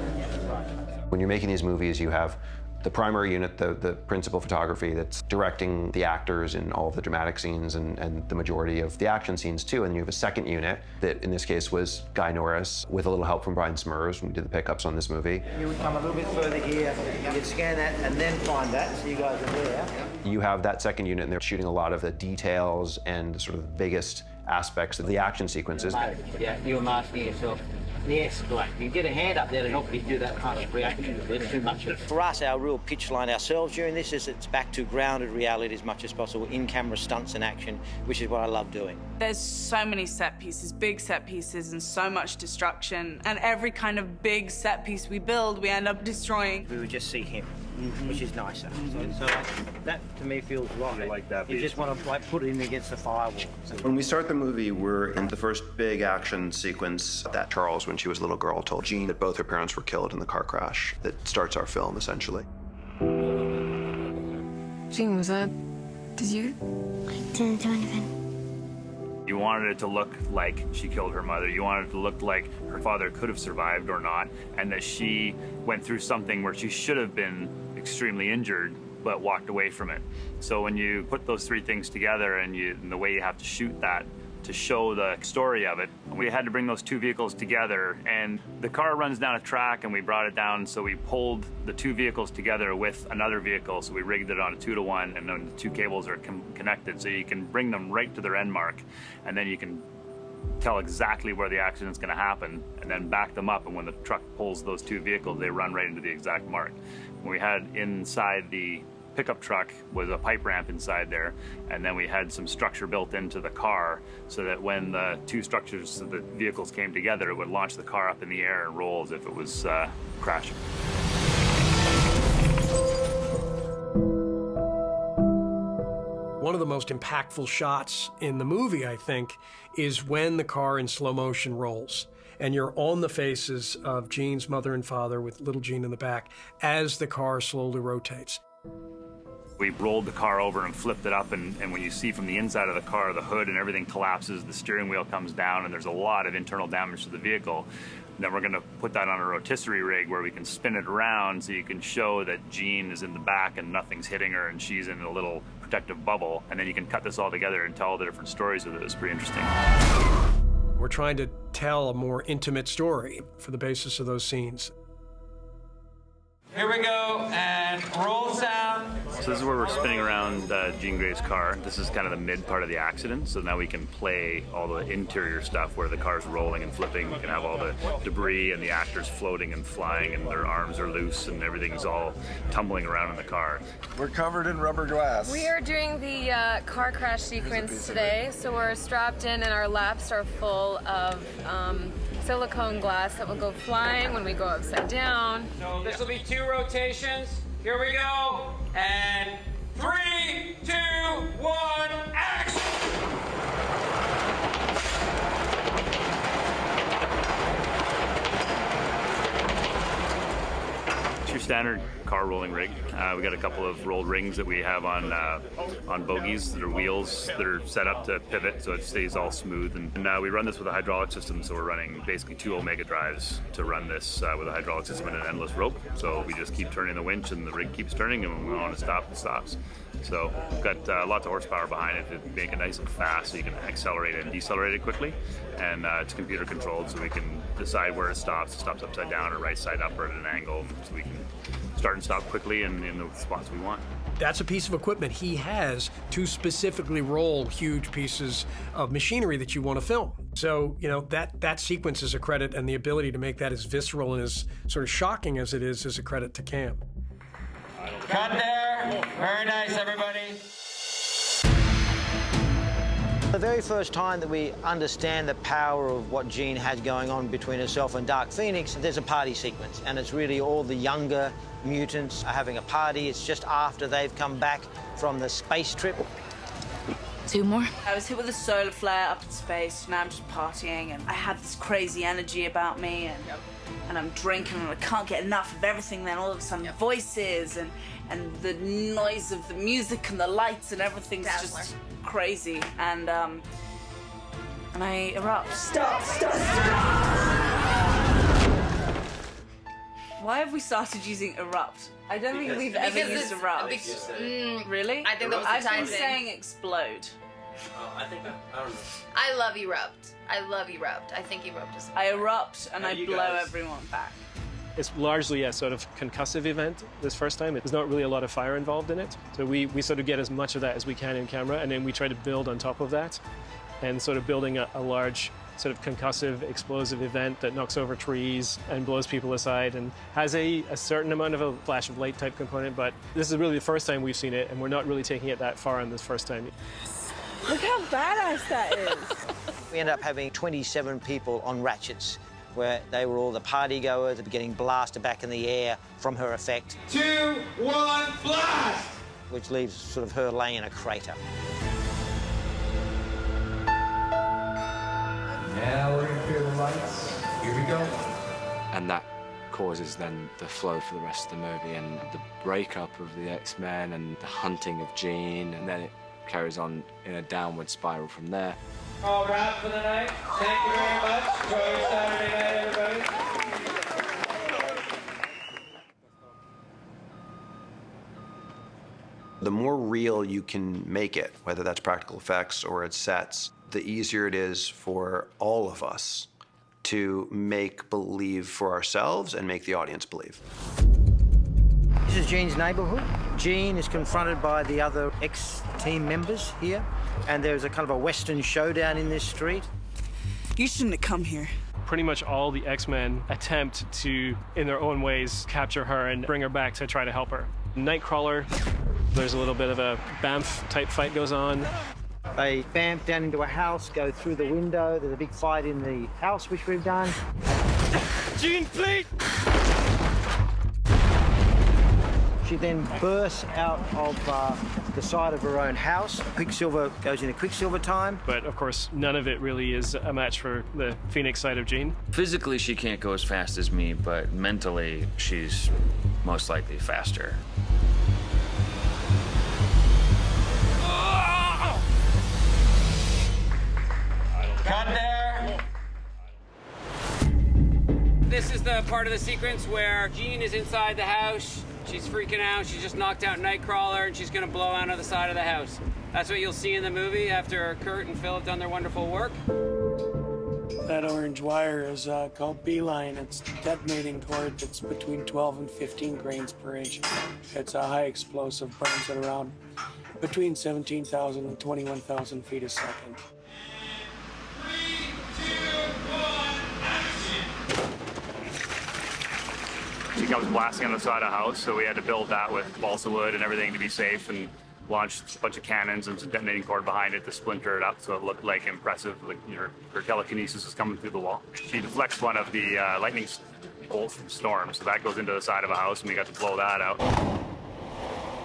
Right. When you're making these movies, you have the primary unit, the principal photography that's directing the actors in all of the dramatic scenes and the majority of the action scenes too. And you have a second unit that in this case was Guy Norris with a little help from Brian Smurs when we did the pickups on this movie. You would come a little bit further here, you'd scan that and then find that, so you guys are there. You have that second unit and they're shooting a lot of the details and sort of the biggest aspects of the action sequences. Yeah, you're masking yourself. The escalate. You get a hand up there to help you do that kind of reaction. There's too much of it. For us, our real pitch line ourselves during this is it's back to grounded reality as much as possible, in-camera stunts and action, which is what I love doing. There's so many set pieces, big set pieces, and so much destruction. And every kind of big set piece we build, we end up destroying. We would just see him, which is nicer. So that to me feels right. You like that? You just want to put it in against the firewall. When we start the movie, we're in the first big action sequence that Charles, when she was a little girl, told Jean that both her parents were killed in the car crash that starts our film, essentially. Jean, was that... did you? I didn't do anything. You wanted it to look like she killed her mother. You wanted it to look like her father could have survived or not, and that she went through something where she should have been extremely injured, but walked away from it. So when you put those three things together and the way you have to shoot that to show the story of it, we had to bring those two vehicles together, and the car runs down a track and we brought it down, so we pulled the two vehicles together with another vehicle, so we rigged it on a 2-to-1, and then the two cables are connected, so you can bring them right to their end mark, and then you can tell exactly where the accident's going to happen and then back them up, and when the truck pulls those two vehicles, they run right into the exact mark. When we had inside the pickup truck was a pipe ramp inside there, and then we had some structure built into the car so that when the two structures of the vehicles came together, it would launch the car up in the air and roll as if it was crashing. One of the most impactful shots in the movie, I think, is when the car in slow motion rolls and you're on the faces of Jean's mother and father with little Jean in the back as the car slowly rotates. We rolled the car over and flipped it up, and when you see from the inside of the car, the hood and everything collapses, the steering wheel comes down, and there's a lot of internal damage to the vehicle. Then we're going to put that on a rotisserie rig where we can spin it around so you can show that Jean is in the back and nothing's hitting her and she's in a little protective bubble, and then you can cut this all together and tell all the different stories with it. It's pretty interesting. We're trying to tell a more intimate story for the basis of those scenes. Here we go, and roll sound. So this is where we're spinning around Jean Grey's car. This is kind of the mid part of the accident, so now we can play all the interior stuff where the car's rolling and flipping. We can have all the debris and the actors floating and flying, and their arms are loose and everything's all tumbling around in the car. We're covered in rubber glass. We are doing the car crash sequence today, so we're strapped in and our laps are full of silicone glass that will go flying when we go upside down. So this will be 2 rotations. Here we go. And 3, 2, 1, action! It's your standard car rolling rig. We got a couple of rolled rings that we have on bogies that are wheels that are set up to pivot so it stays all smooth. And we run this with a hydraulic system, so we're running basically 2 Omega drives to run this with a hydraulic system and an endless rope. So we just keep turning the winch and the rig keeps turning, and when we want to stop, it stops. So we've got lots of horsepower behind it to make it nice and fast so you can accelerate it and decelerate it quickly. And it's computer controlled, so we can decide where it stops. It stops upside down or right side up or at an angle, so we can start and stop quickly and in the spots we want. That's a piece of equipment he has to specifically roll huge pieces of machinery that you want to film. So, you know, that sequence is a credit, and the ability to make that as visceral and as sort of shocking as it is a credit to Cam. Cut there. Very nice, everybody. The very first time that we understand the power of what Jean has going on between herself and Dark Phoenix, there's a party sequence, and it's really all the younger mutants are having a party. It's just after they've come back from the space trip. 2 more. I was hit with a solar flare up in space. Now I'm just partying, and I have this crazy energy about me, and I'm drinking, and I can't get enough of everything. Then all of a sudden, voices and the noise of the music and the lights and everything's just crazy. And I erupt. Stop! Why have we started using erupt? I don't think we've ever used erupt. Really? I think that was the I've time been thing. saying explode. I think I don't know. I love erupt. I love erupt. I think erupt is. I erupt and Now I you blow guys- everyone back. It's largely a sort of concussive event this first time. There's not really a lot of fire involved in it. So we sort of get as much of that as we can in camera, and then we try to build on top of that, and sort of building a large sort of concussive, explosive event that knocks over trees and blows people aside and has a certain amount of a flash of light type component, but this is really the first time we've seen it, and we're not really taking it that far on this first time. Look how badass that is. We ended up having 27 people on ratchets, where they were all the party goers that were getting blasted back in the air from her effect. 2, 1, blast! Which leaves sort of her laying in a crater. Now we're gonna clear the lights. Here we go. And that causes then the flow for the rest of the movie and the breakup of the X-Men and the hunting of Jean, and then it carries on in a downward spiral from there. All wrapped for the night. Thank you very much. Enjoy your Saturday night, everybody. The more real you can make it, whether that's practical effects or it's sets, the easier it is for all of us to make believe for ourselves and make the audience believe. This is Jean's neighborhood. Jean is confronted by the other X-team members here, and there's a kind of a Western showdown in this street. You shouldn't have come here. Pretty much all the X-Men attempt to, in their own ways, capture her and bring her back to try to help her. Nightcrawler, there's a little bit of a Bamf-type fight goes on. They bamf down into a house, go through the window. There's a big fight in the house, which we've done. Jean, please! She then bursts out of the side of her own house. Quicksilver goes into Quicksilver time. But of course, none of it really is a match for the Phoenix side of Jean. Physically, she can't go as fast as me, but mentally, she's most likely faster. Cut there. This is the part of the sequence where Jean is inside the house. She's freaking out. She just knocked out Nightcrawler, and she's gonna blow out of the side of the house. That's what you'll see in the movie after Kurt and Phil have done their wonderful work. That orange wire is called Beeline. It's a detonating cord that's between 12 and 15 grains per inch. It's a high explosive, burns at around between 17,000 and 21,000 feet a second. She comes blasting on the side of the house, so we had to build that with balsa wood and everything to be safe, and launched a bunch of cannons and some detonating cord behind it to splinter it up so it looked like impressive, like her telekinesis was coming through the wall. She deflects one of the lightning bolts from Storm, so that goes into the side of a house, and we got to blow that out.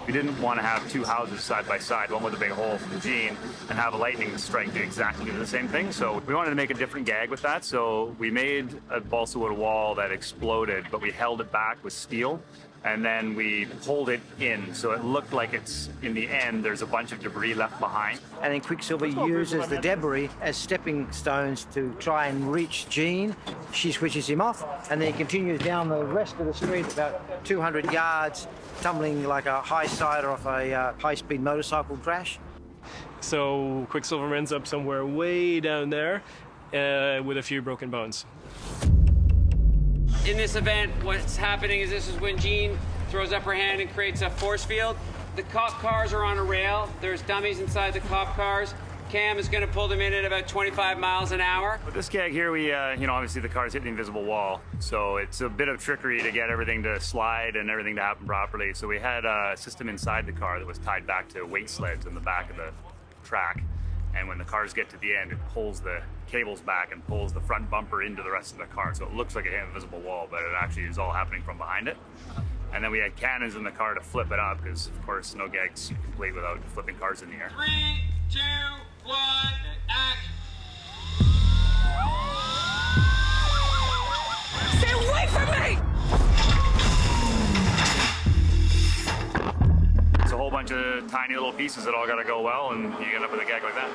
We didn't want to have two houses side by side, one with a big hole from Jean, and have a lightning strike do exactly the same thing. So we wanted to make a different gag with that. So we made a balsa wood wall that exploded, but we held it back with steel. And then we pulled it in, so it looked like it's, in the end, there's a bunch of debris left behind. And then Quicksilver uses the debris as stepping stones to try and reach Jean. She switches him off, and then he continues down the rest of the street about 200 yards, tumbling like a high-sider off a high-speed motorcycle crash. So Quicksilver ends up somewhere way down there with a few broken bones. In this event, what's happening is this is when Jean throws up her hand and creates a force field. The cop cars are on a rail. There's dummies inside the cop cars. Cam is going to pull them in at about 25 miles an hour. With this gag here, we, obviously the car's hitting the invisible wall, so it's a bit of trickery to get everything to slide and everything to happen properly. So we had a system inside the car that was tied back to weight sleds in the back of the track. And when the cars get to the end, it pulls the cables back and pulls the front bumper into the rest of the car. So it looks like a invisible wall, but it actually is all happening from behind it. And then we had cannons in the car to flip it up, because of course no gag's complete without flipping cars in the air. 3, 2, 1, act! Stay away from me! It's a whole bunch of tiny little pieces that all gotta go well, and you end up with a gag like that.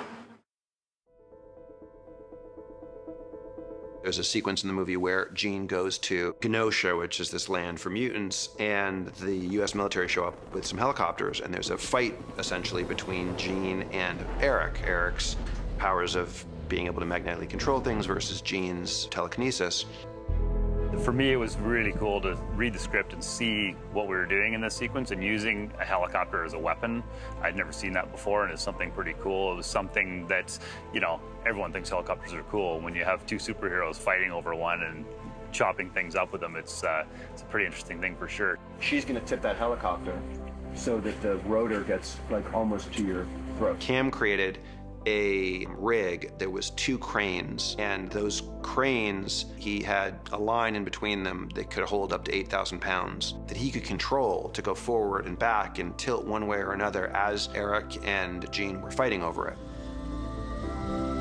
There's a sequence in the movie where Jean goes to Genosha, which is this land for mutants, and the US military show up with some helicopters, and there's a fight, essentially, between Jean and Eric. Eric's powers of being able to magnetically control things versus Jean's telekinesis. For me, it was really cool to read the script and see what we were doing in this sequence and using a helicopter as a weapon. I'd never seen that before, and it's something pretty cool. It was something that, everyone thinks helicopters are cool. When you have two superheroes fighting over one and chopping things up with them, it's a pretty interesting thing for sure. She's going to tip that helicopter so that the rotor gets almost to your throat. Cam created a rig. There was 2 cranes, and those cranes, he had a line in between them that could hold up to 8,000 pounds that he could control to go forward and back and tilt one way or another as Eric and Jean were fighting over it.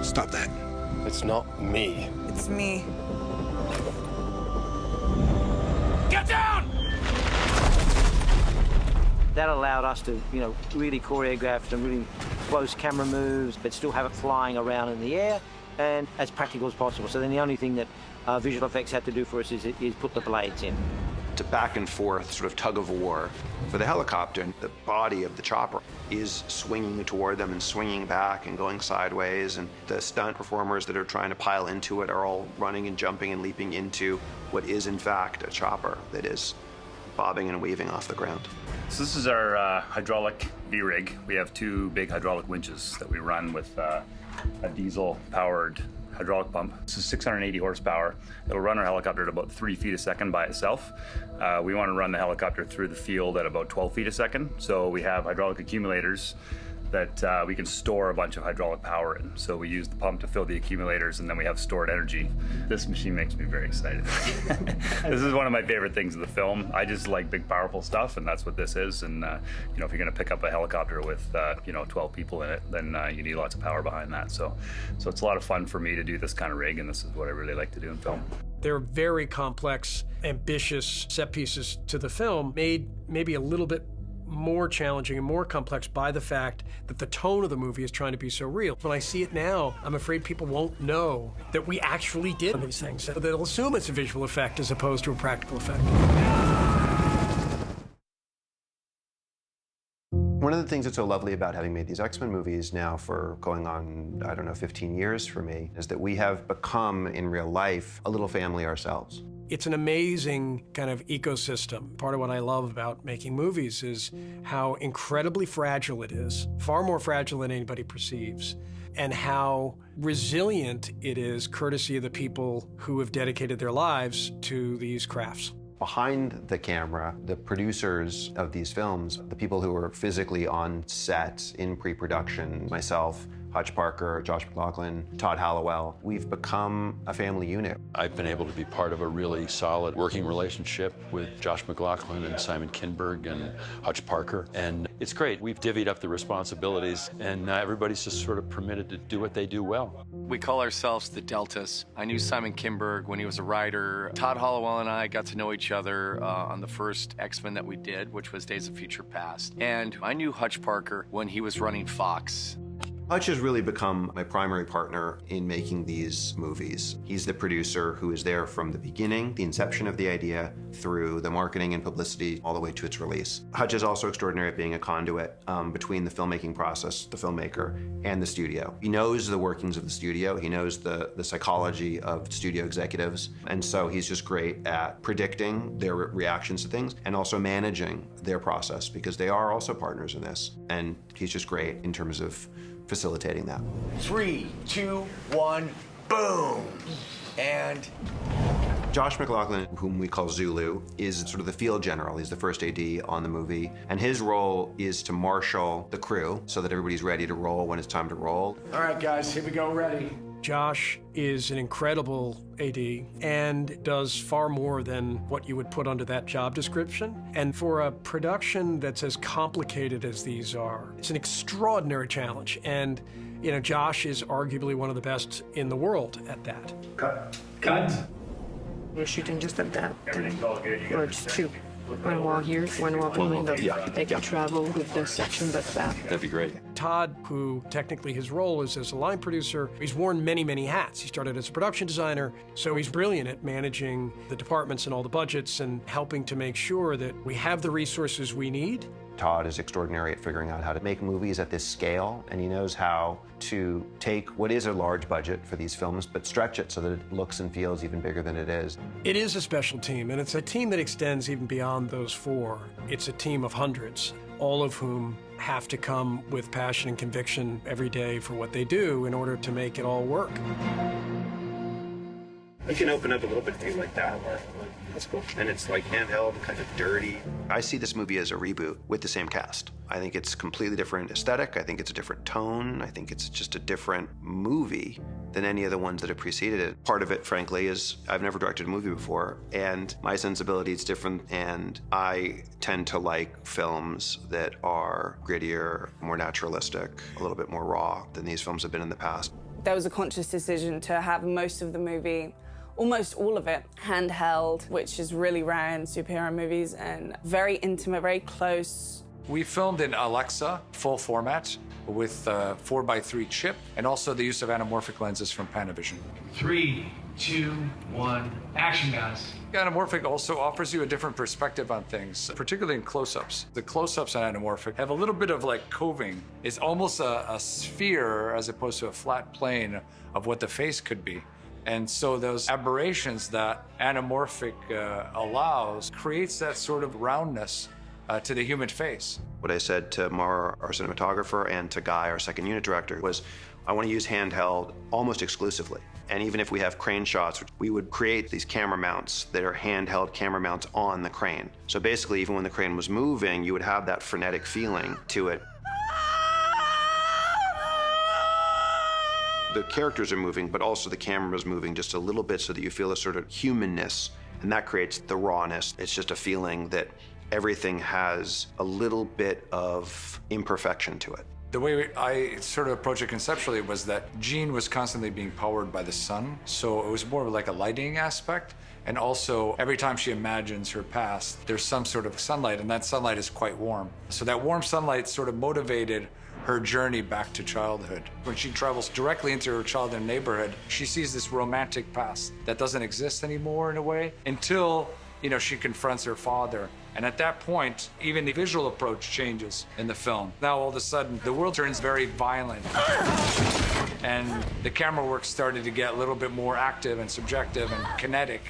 Stop that. It's not me. It's me. Get down! That allowed us to, really choreograph some really close camera moves, but still have it flying around in the air and as practical as possible. So then the only thing that visual effects had to do for us is put the blades in. It's a back and forth sort of tug of war for the helicopter, and the body of the chopper is swinging toward them and swinging back and going sideways, and the stunt performers that are trying to pile into it are all running and jumping and leaping into what is in fact a chopper that is bobbing and weaving off the ground. So this is our hydraulic V-rig. We have 2 big hydraulic winches that we run with a diesel-powered hydraulic pump. This is 680 horsepower. It'll run our helicopter at about 3 feet a second by itself. We want to run the helicopter through the field at about 12 feet a second. So we have hydraulic accumulators that we can store a bunch of hydraulic power in. So we use the pump to fill the accumulators, and then we have stored energy. This machine makes me very excited. This is one of my favorite things of the film. I just like big, powerful stuff, and that's what this is. And if you're going to pick up a helicopter with 12 people in it, then you need lots of power behind that. So it's a lot of fun for me to do this kind of rig, and this is what I really like to do in film. There are very complex, ambitious set pieces to the film, made maybe a little bit more challenging and more complex by the fact that the tone of the movie is trying to be so real. When I see it now, I'm afraid people won't know that we actually did these things. They'll assume it's a visual effect as opposed to a practical effect. One of the things that's so lovely about having made these X-Men movies now for going on, 15 years for me, is that we have become, in real life, a little family ourselves. It's an amazing kind of ecosystem. Part of what I love about making movies is how incredibly fragile it is, far more fragile than anybody perceives, and how resilient it is, courtesy of the people who have dedicated their lives to these crafts. Behind the camera, the producers of these films, the people who are physically on set in pre-production, myself, Hutch Parker, Josh McLaughlin, Todd Hallowell, we've become a family unit. I've been able to be part of a really solid working relationship with Josh McLaughlin and Simon Kinberg and Hutch Parker, and it's great. We've divvied up the responsibilities, and everybody's just sort of permitted to do what they do well. We call ourselves the Deltas. I knew Simon Kinberg when he was a writer. Todd Hallowell and I got to know each other on the first X-Men that we did, which was Days of Future Past. And I knew Hutch Parker when he was running Fox. Hutch has really become my primary partner in making these movies. He's the producer who is there from the beginning, the inception of the idea, through the marketing and publicity, all the way to its release. Hutch is also extraordinary at being a conduit between the filmmaking process, the filmmaker, and the studio. He knows the workings of the studio. He knows the psychology of studio executives. And so he's just great at predicting their reactions to things and also managing their process, because they are also partners in this. And he's just great in terms of facilitating that. 3, 2, 1, boom! And Josh McLaughlin, whom we call Zulu, is sort of the field general. He's the first AD on the movie. And his role is to marshal the crew so that everybody's ready to roll when it's time to roll. All right, guys, here we go, ready. Josh is an incredible AD and does far more than what you would put under that job description. And for a production that's as complicated as these are, it's an extraordinary challenge. And, you know, Josh is arguably one of the best in the world at that. Cut. Cut. We're shooting just at that. Everything's all good. You Or just two. One wall here, one wall behind us. They can travel with the section that's that. That'd be great. Todd, who technically his role is as a line producer, he's worn many, many hats. He started as a production designer, so he's brilliant at managing the departments and all the budgets and helping to make sure that we have the resources we need. Todd is extraordinary at figuring out how to make movies at this scale, and he knows how to take what is a large budget for these films, but stretch it so that it looks and feels even bigger than it is. It is a special team, and it's a team that extends even beyond those four. It's a team of hundreds, all of whom have to come with passion and conviction every day for what they do in order to make it all work. You can open up a little bit things like that. That's cool. And it's like handheld, kind of dirty. I see this movie as a reboot with the same cast. I think it's completely different aesthetic. I think it's a different tone. I think it's just a different movie than any of the ones that have preceded it. Part of it, frankly, is I've never directed a movie before, and my sensibility is different, and I tend to like films that are grittier, more naturalistic, a little bit more raw than these films have been in the past. There was a conscious decision to have most of the movie, almost all of it, handheld, which is really rare in superhero movies, and very intimate, very close. We filmed in Alexa, full format, with a 4x3 chip, and also the use of anamorphic lenses from Panavision. 3, 2, 1, action, guys. Anamorphic also offers you a different perspective on things, particularly in close-ups. The close-ups on anamorphic have a little bit of like coving. It's almost a sphere as opposed to a flat plane of what the face could be. And so those aberrations that anamorphic allows creates that sort of roundness to the human face. What I said to Mara, our cinematographer, and to Guy, our second unit director, was I want to use handheld almost exclusively. And even if we have crane shots, we would create these camera mounts that are handheld camera mounts on the crane. So basically, even when the crane was moving, you would have that frenetic feeling to it. The characters are moving, but also the camera is moving just a little bit so that you feel a sort of humanness, and that creates the rawness. It's just a feeling that everything has a little bit of imperfection to it. The way I sort of approached it conceptually was that Jean was constantly being powered by the sun, so it was more of like a lighting aspect. And also, every time she imagines her past, there's some sort of sunlight, and that sunlight is quite warm. So that warm sunlight sort of motivated her journey back to childhood. When she travels directly into her childhood neighborhood, she sees this romantic past that doesn't exist anymore in a way until, you know, she confronts her father. And at that point, even the visual approach changes in the film. Now, all of a sudden, the world turns very violent. And the camera work started to get a little bit more active and subjective and kinetic.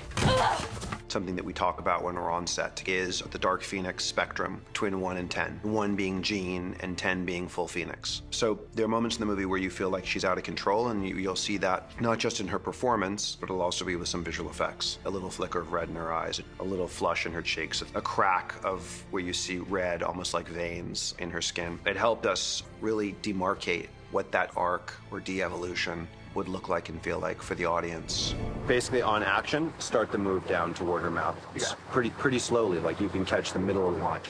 Something that we talk about when we're on set is the Dark Phoenix spectrum between 1 and 10. 1 being Jean and 10 being full Phoenix. So there are moments in the movie where you feel like she's out of control, and you'll see that not just in her performance, but it'll also be with some visual effects. A little flicker of red in her eyes, a little flush in her cheeks, a crack of where you see red, almost like veins in her skin. It helped us really demarcate what that arc or de-evolution would look like and feel like for the audience. Basically, on action, start the move down toward her mouth. Pretty slowly, like you can catch the middle of the line.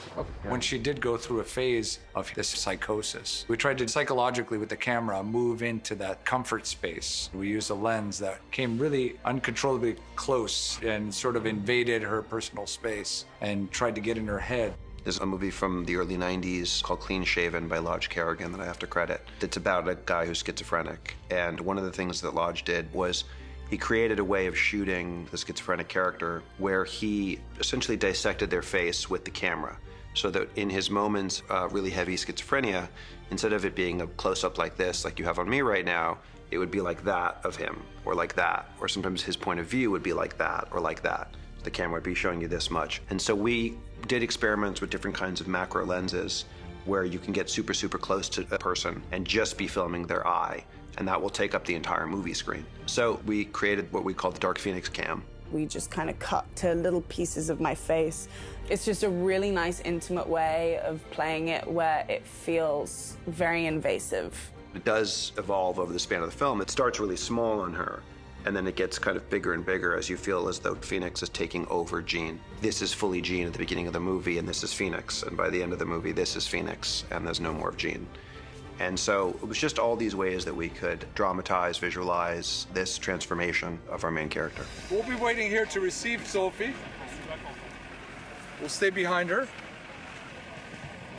When she did go through a phase of this psychosis, we tried to psychologically with the camera move into that comfort space. We used a lens that came really uncontrollably close and sort of invaded her personal space and tried to get in her head. There's a movie from the early 90s called Clean Shaven by Lodge Kerrigan that I have to credit. It's about a guy who's schizophrenic. And one of the things that Lodge did was he created a way of shooting the schizophrenic character where he essentially dissected their face with the camera. So that in his moments of really heavy schizophrenia, instead of it being a close-up like this, like you have on me right now, it would be like that of him, or like that. Or sometimes his point of view would be like that, or like that. The camera would be showing you this much. And so we did experiments with different kinds of macro lenses where you can get super, super close to a person and just be filming their eye, and that will take up the entire movie screen. So we created what we call the Dark Phoenix cam. We just kind of cut to little pieces of my face. It's just a really nice, intimate way of playing it where it feels very invasive. It does evolve over the span of the film. It starts really small on her, and then it gets kind of bigger and bigger as you feel as though Phoenix is taking over Jean. This is fully Jean at the beginning of the movie, and this is Phoenix. And by the end of the movie, this is Phoenix, and there's no more of Jean. And so it was just all these ways that we could dramatize, visualize this transformation of our main character. We'll be waiting here to receive Sophie. We'll stay behind her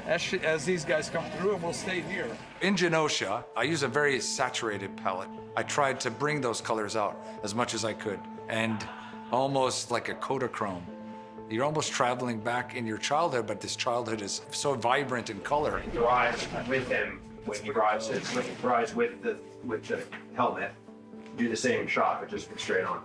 as these guys come through, and we'll stay here. In Genosha, I use a very saturated palette. I tried to bring those colors out as much as I could, and almost like a Kodachrome. You're almost traveling back in your childhood, but this childhood is so vibrant in color. Drive with him when he rides with the helmet. Do the same shot, but just straight on.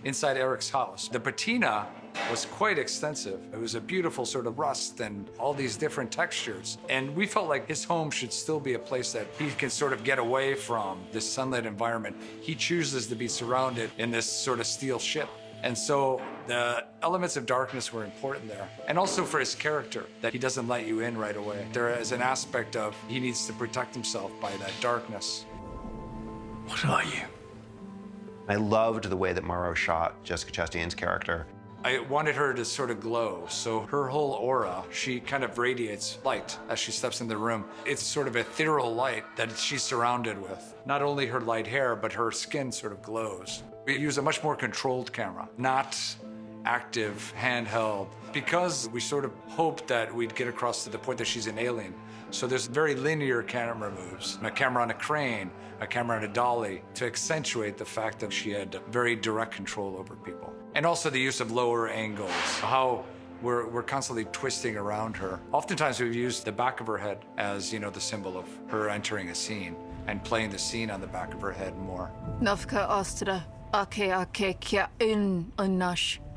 Inside Eric's house, the patina was quite extensive. It was a beautiful sort of rust and all these different textures. And we felt like his home should still be a place that he can sort of get away from this sunlit environment. He chooses to be surrounded in this sort of steel ship. And so the elements of darkness were important there. And also for his character, that he doesn't let you in right away. There is an aspect of he needs to protect himself by that darkness. What are you? I loved the way that Morrow shot Jessica Chastain's character. I wanted her to sort of glow, so her whole aura, she kind of radiates light as she steps in the room. It's sort of ethereal light that she's surrounded with. Not only her light hair, but her skin sort of glows. We use a much more controlled camera, not active, handheld, because we sort of hoped that we'd get across to the point that she's an alien. So there's very linear camera moves, a camera on a crane, a camera on a dolly, to accentuate the fact that she had very direct control over people. And also the use of lower angles, how we're constantly twisting around her. Oftentimes we've used the back of her head as, you know, the symbol of her entering a scene and playing the scene on the back of her head more.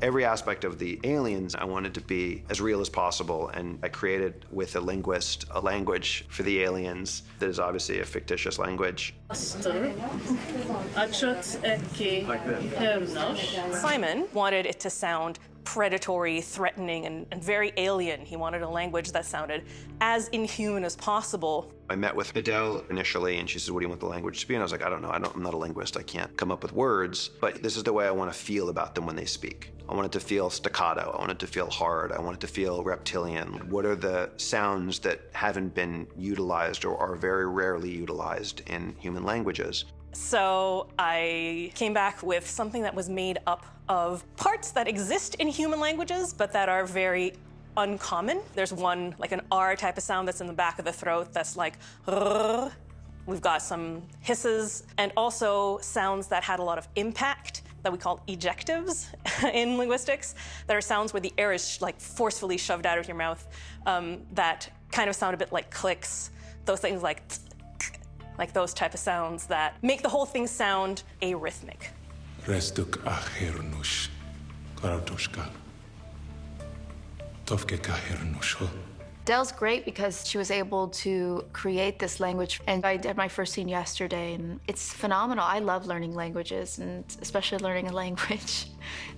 Every aspect of the aliens I wanted to be as real as possible, and I created with a linguist a language for the aliens that is obviously a fictitious language. Simon wanted it to sound predatory, threatening, and very alien. He wanted a language that sounded as inhuman as possible. I met with Adele initially, and she said, what do you want the language to be? And I was like, I don't know, I'm not a linguist, I can't come up with words, but this is the way I want to feel about them when they speak. I want it to feel staccato, I want it to feel hard, I want it to feel reptilian. What are the sounds that haven't been utilized or are very rarely utilized in human languages? So I came back with something that was made up of parts that exist in human languages, but that are very uncommon. There's one, like an R type of sound that's in the back of the throat that's like, rrr. We've got some hisses, and also sounds that had a lot of impact that we call ejectives in linguistics, that are sounds where the air is like forcefully shoved out of your mouth, that kind of sound a bit like clicks, those things like those type of sounds that make the whole thing sound arrhythmic. Dell's great because she was able to create this language, and I did my first scene yesterday, and it's phenomenal. I love learning languages, and especially learning a language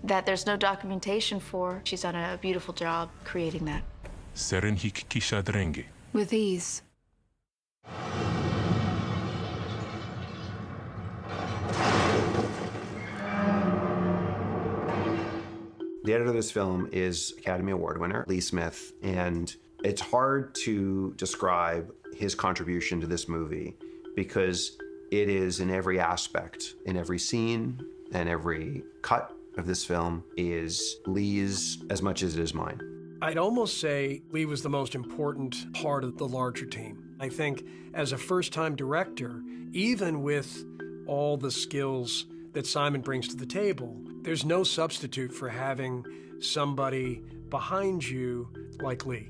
that there's no documentation for. She's done a beautiful job creating that. With ease. The editor of this film is Academy Award winner Lee Smith, and it's hard to describe his contribution to this movie because it is in every aspect, in every scene and every cut of this film is Lee's as much as it is mine. I'd almost say Lee was the most important part of the larger team. I think as a first-time director, even with all the skills that Simon brings to the table, there's no substitute for having somebody behind you like Lee.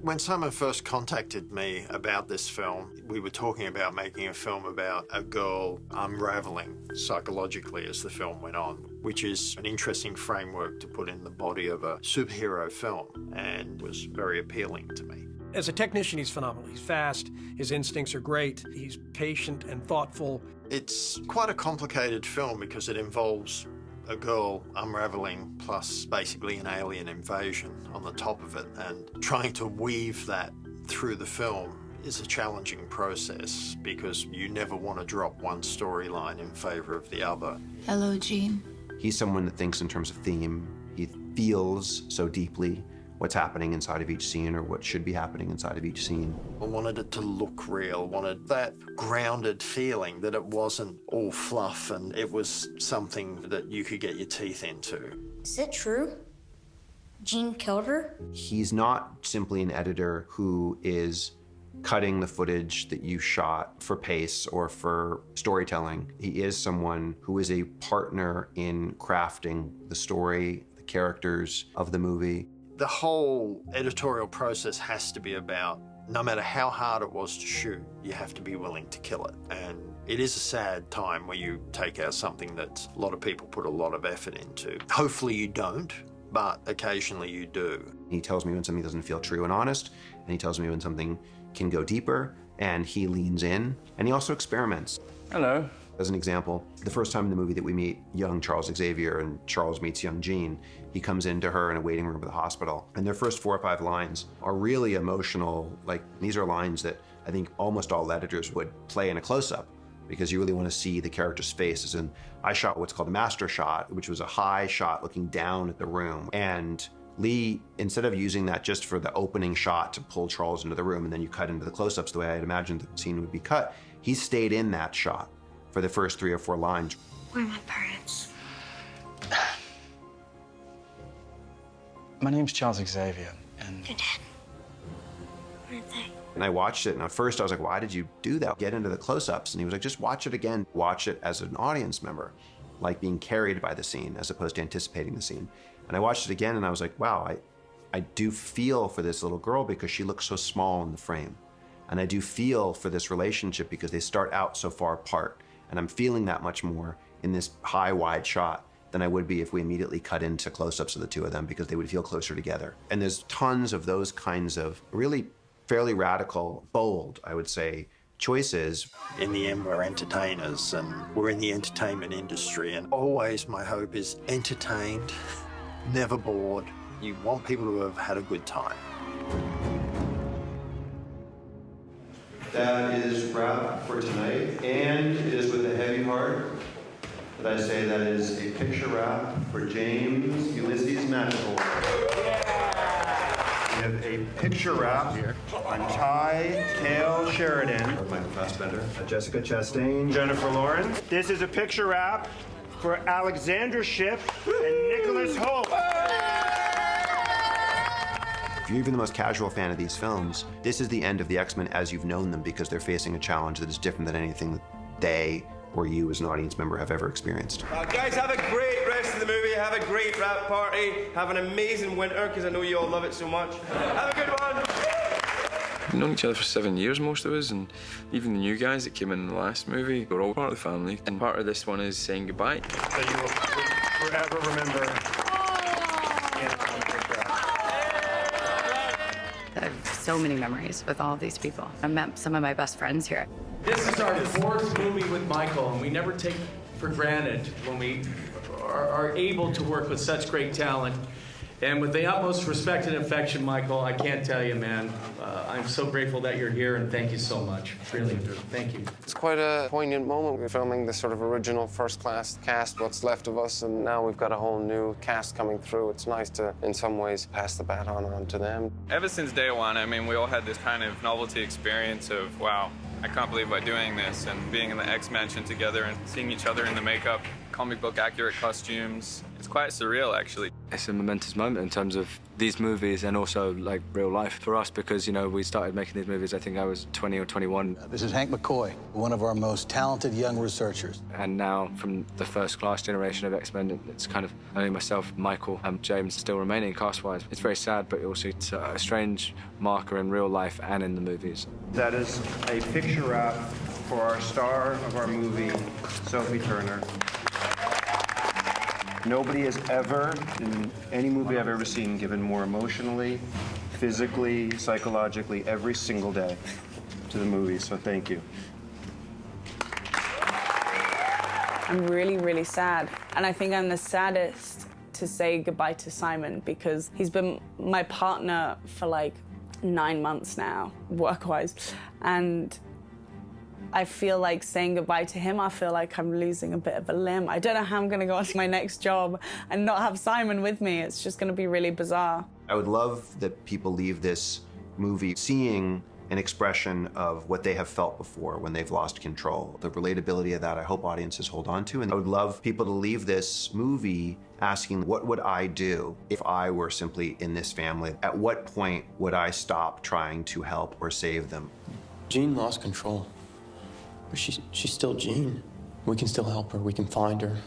When Simon first contacted me about this film, we were talking about making a film about a girl unraveling psychologically as the film went on, which is an interesting framework to put in the body of a superhero film and was very appealing to me. As a technician, he's phenomenal. He's fast, his instincts are great, he's patient and thoughtful. It's quite a complicated film because it involves a girl unraveling plus basically an alien invasion on the top of it, and trying to weave that through the film is a challenging process because you never want to drop one storyline in favor of the other. Hello, Jean. He's someone that thinks in terms of theme. He feels so deeply what's happening inside of each scene or what should be happening inside of each scene. I wanted it to look real, wanted that grounded feeling that it wasn't all fluff and it was something that you could get your teeth into. Is it true? Jean killed her? He's not simply an editor who is cutting the footage that you shot for pace or for storytelling. He is someone who is a partner in crafting the story, the characters of the movie. The whole editorial process has to be about, no matter how hard it was to shoot, you have to be willing to kill it. And it is a sad time where you take out something that a lot of people put a lot of effort into. Hopefully you don't, but occasionally you do. He tells me when something doesn't feel true and honest, and he tells me when something can go deeper, and he leans in, and he also experiments. Hello. As an example, the first time in the movie that we meet young Charles Xavier and Charles meets young Jean, he comes into her in a waiting room of the hospital, and their first 4 or 5 lines are really emotional. Like, these are lines that I think almost all editors would play in a close-up because you really want to see the character's faces. And I shot what's called a master shot, which was a high shot looking down at the room. And Lee, instead of using that just for the opening shot to pull Charles into the room and then you cut into the close-ups the way I'd imagined the scene would be cut, he stayed in that shot for the first 3 or 4 lines. Where are my parents? My name's Charles Xavier, and... They're dead. Where are they? And I watched it, and at first I was like, why did you do that? Get into the close-ups. And he was like, just watch it again. Watch it as an audience member, like being carried by the scene as opposed to anticipating the scene. And I watched it again, and I was like, wow, I do feel for this little girl because she looks so small in the frame. And I do feel for this relationship because they start out so far apart. And I'm feeling that much more in this high, wide shot than I would be if we immediately cut into close-ups of the two of them because they would feel closer together. And there's tons of those kinds of really fairly radical, bold, I would say, choices. In the end, we're entertainers and we're in the entertainment industry, and always my hope is entertained, never bored. You want people to have had a good time. That is wrap for tonight, and it is with a heavy heart that I say that is a picture wrap for James Ulysses McAvoy. We have a picture wrap on Ty Cale Sheridan, Michael Fassbender, Jessica Chastain, Jennifer Lawrence. This is a picture wrap for Alexandra Shipp and Nicholas Hoult. If you're even the most casual fan of these films, this is the end of the X-Men as you've known them because they're facing a challenge that is different than anything that they or you as an audience member have ever experienced. Guys, have a great rest of the movie. Have a great wrap party. Have an amazing winter because I know you all love it so much. Have a good one. We've known each other for 7 years, most of us, and even the new guys that came in the last movie, we're all part of the family. And part of this one is saying goodbye. So you will forever remember. I have so many memories with all of these people. I met some of my best friends here. This is our 4th movie with Michael, and we never take for granted when we are able to work with such great talent. And with the utmost respect and affection, Michael, I can't tell you, man. I'm so grateful that you're here, and thank you so much. Really, thank you. It's quite a poignant moment. We're filming the sort of original first-class cast, what's left of us, and now we've got a whole new cast coming through. It's nice to, in some ways, pass the baton on to them. Ever since day one, I mean, we all had this kind of novelty experience of, wow, I can't believe we're doing this, and being in the X-Mansion together and seeing each other in the makeup, comic book accurate costumes. It's quite surreal, actually. It's a momentous moment in terms of these movies and also like real life for us because, you know, we started making these movies, I think I was 20 or 21. This is Hank McCoy, one of our most talented young researchers. And now from the first class generation of X-Men, it's kind of only myself, Michael, and James still remaining cast-wise. It's very sad, but also it's a strange marker in real life and in the movies. That is a picture wrap for our star of our movie, Sophie Turner. Nobody has ever, in any movie I've ever seen, given more emotionally, physically, psychologically, every single day to the movie, so thank you. I'm really, really sad. And I think I'm the saddest to say goodbye to Simon because he's been my partner for like 9 months now, work-wise. And I feel like saying goodbye to him, I feel like I'm losing a bit of a limb. I don't know how I'm gonna go on to my next job and not have Simon with me. It's just gonna be really bizarre. I would love that people leave this movie seeing an expression of what they have felt before when they've lost control. The relatability of that, I hope audiences hold on to. And I would love people to leave this movie asking, what would I do if I were simply in this family? At what point would I stop trying to help or save them? Jean lost control, but she's still Jean. We can still help her, we can find her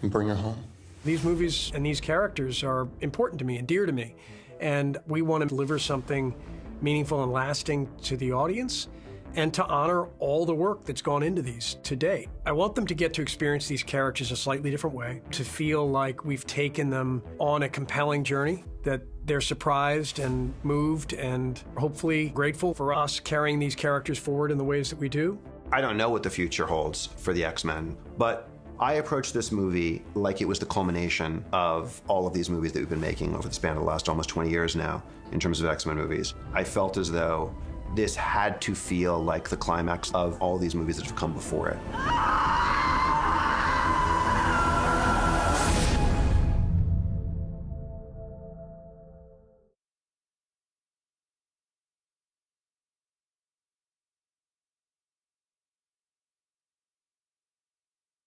and bring her home. These movies and these characters are important to me and dear to me. And we want to deliver something meaningful and lasting to the audience and to honor all the work that's gone into these to date. I want them to get to experience these characters a slightly different way, to feel like we've taken them on a compelling journey, that they're surprised and moved and hopefully grateful for us carrying these characters forward in the ways that we do. I don't know what the future holds for the X-Men, but I approached this movie like it was the culmination of all of these movies that we've been making over the span of the last almost 20 years now in terms of X-Men movies. I felt as though this had to feel like the climax of all these movies that have come before it.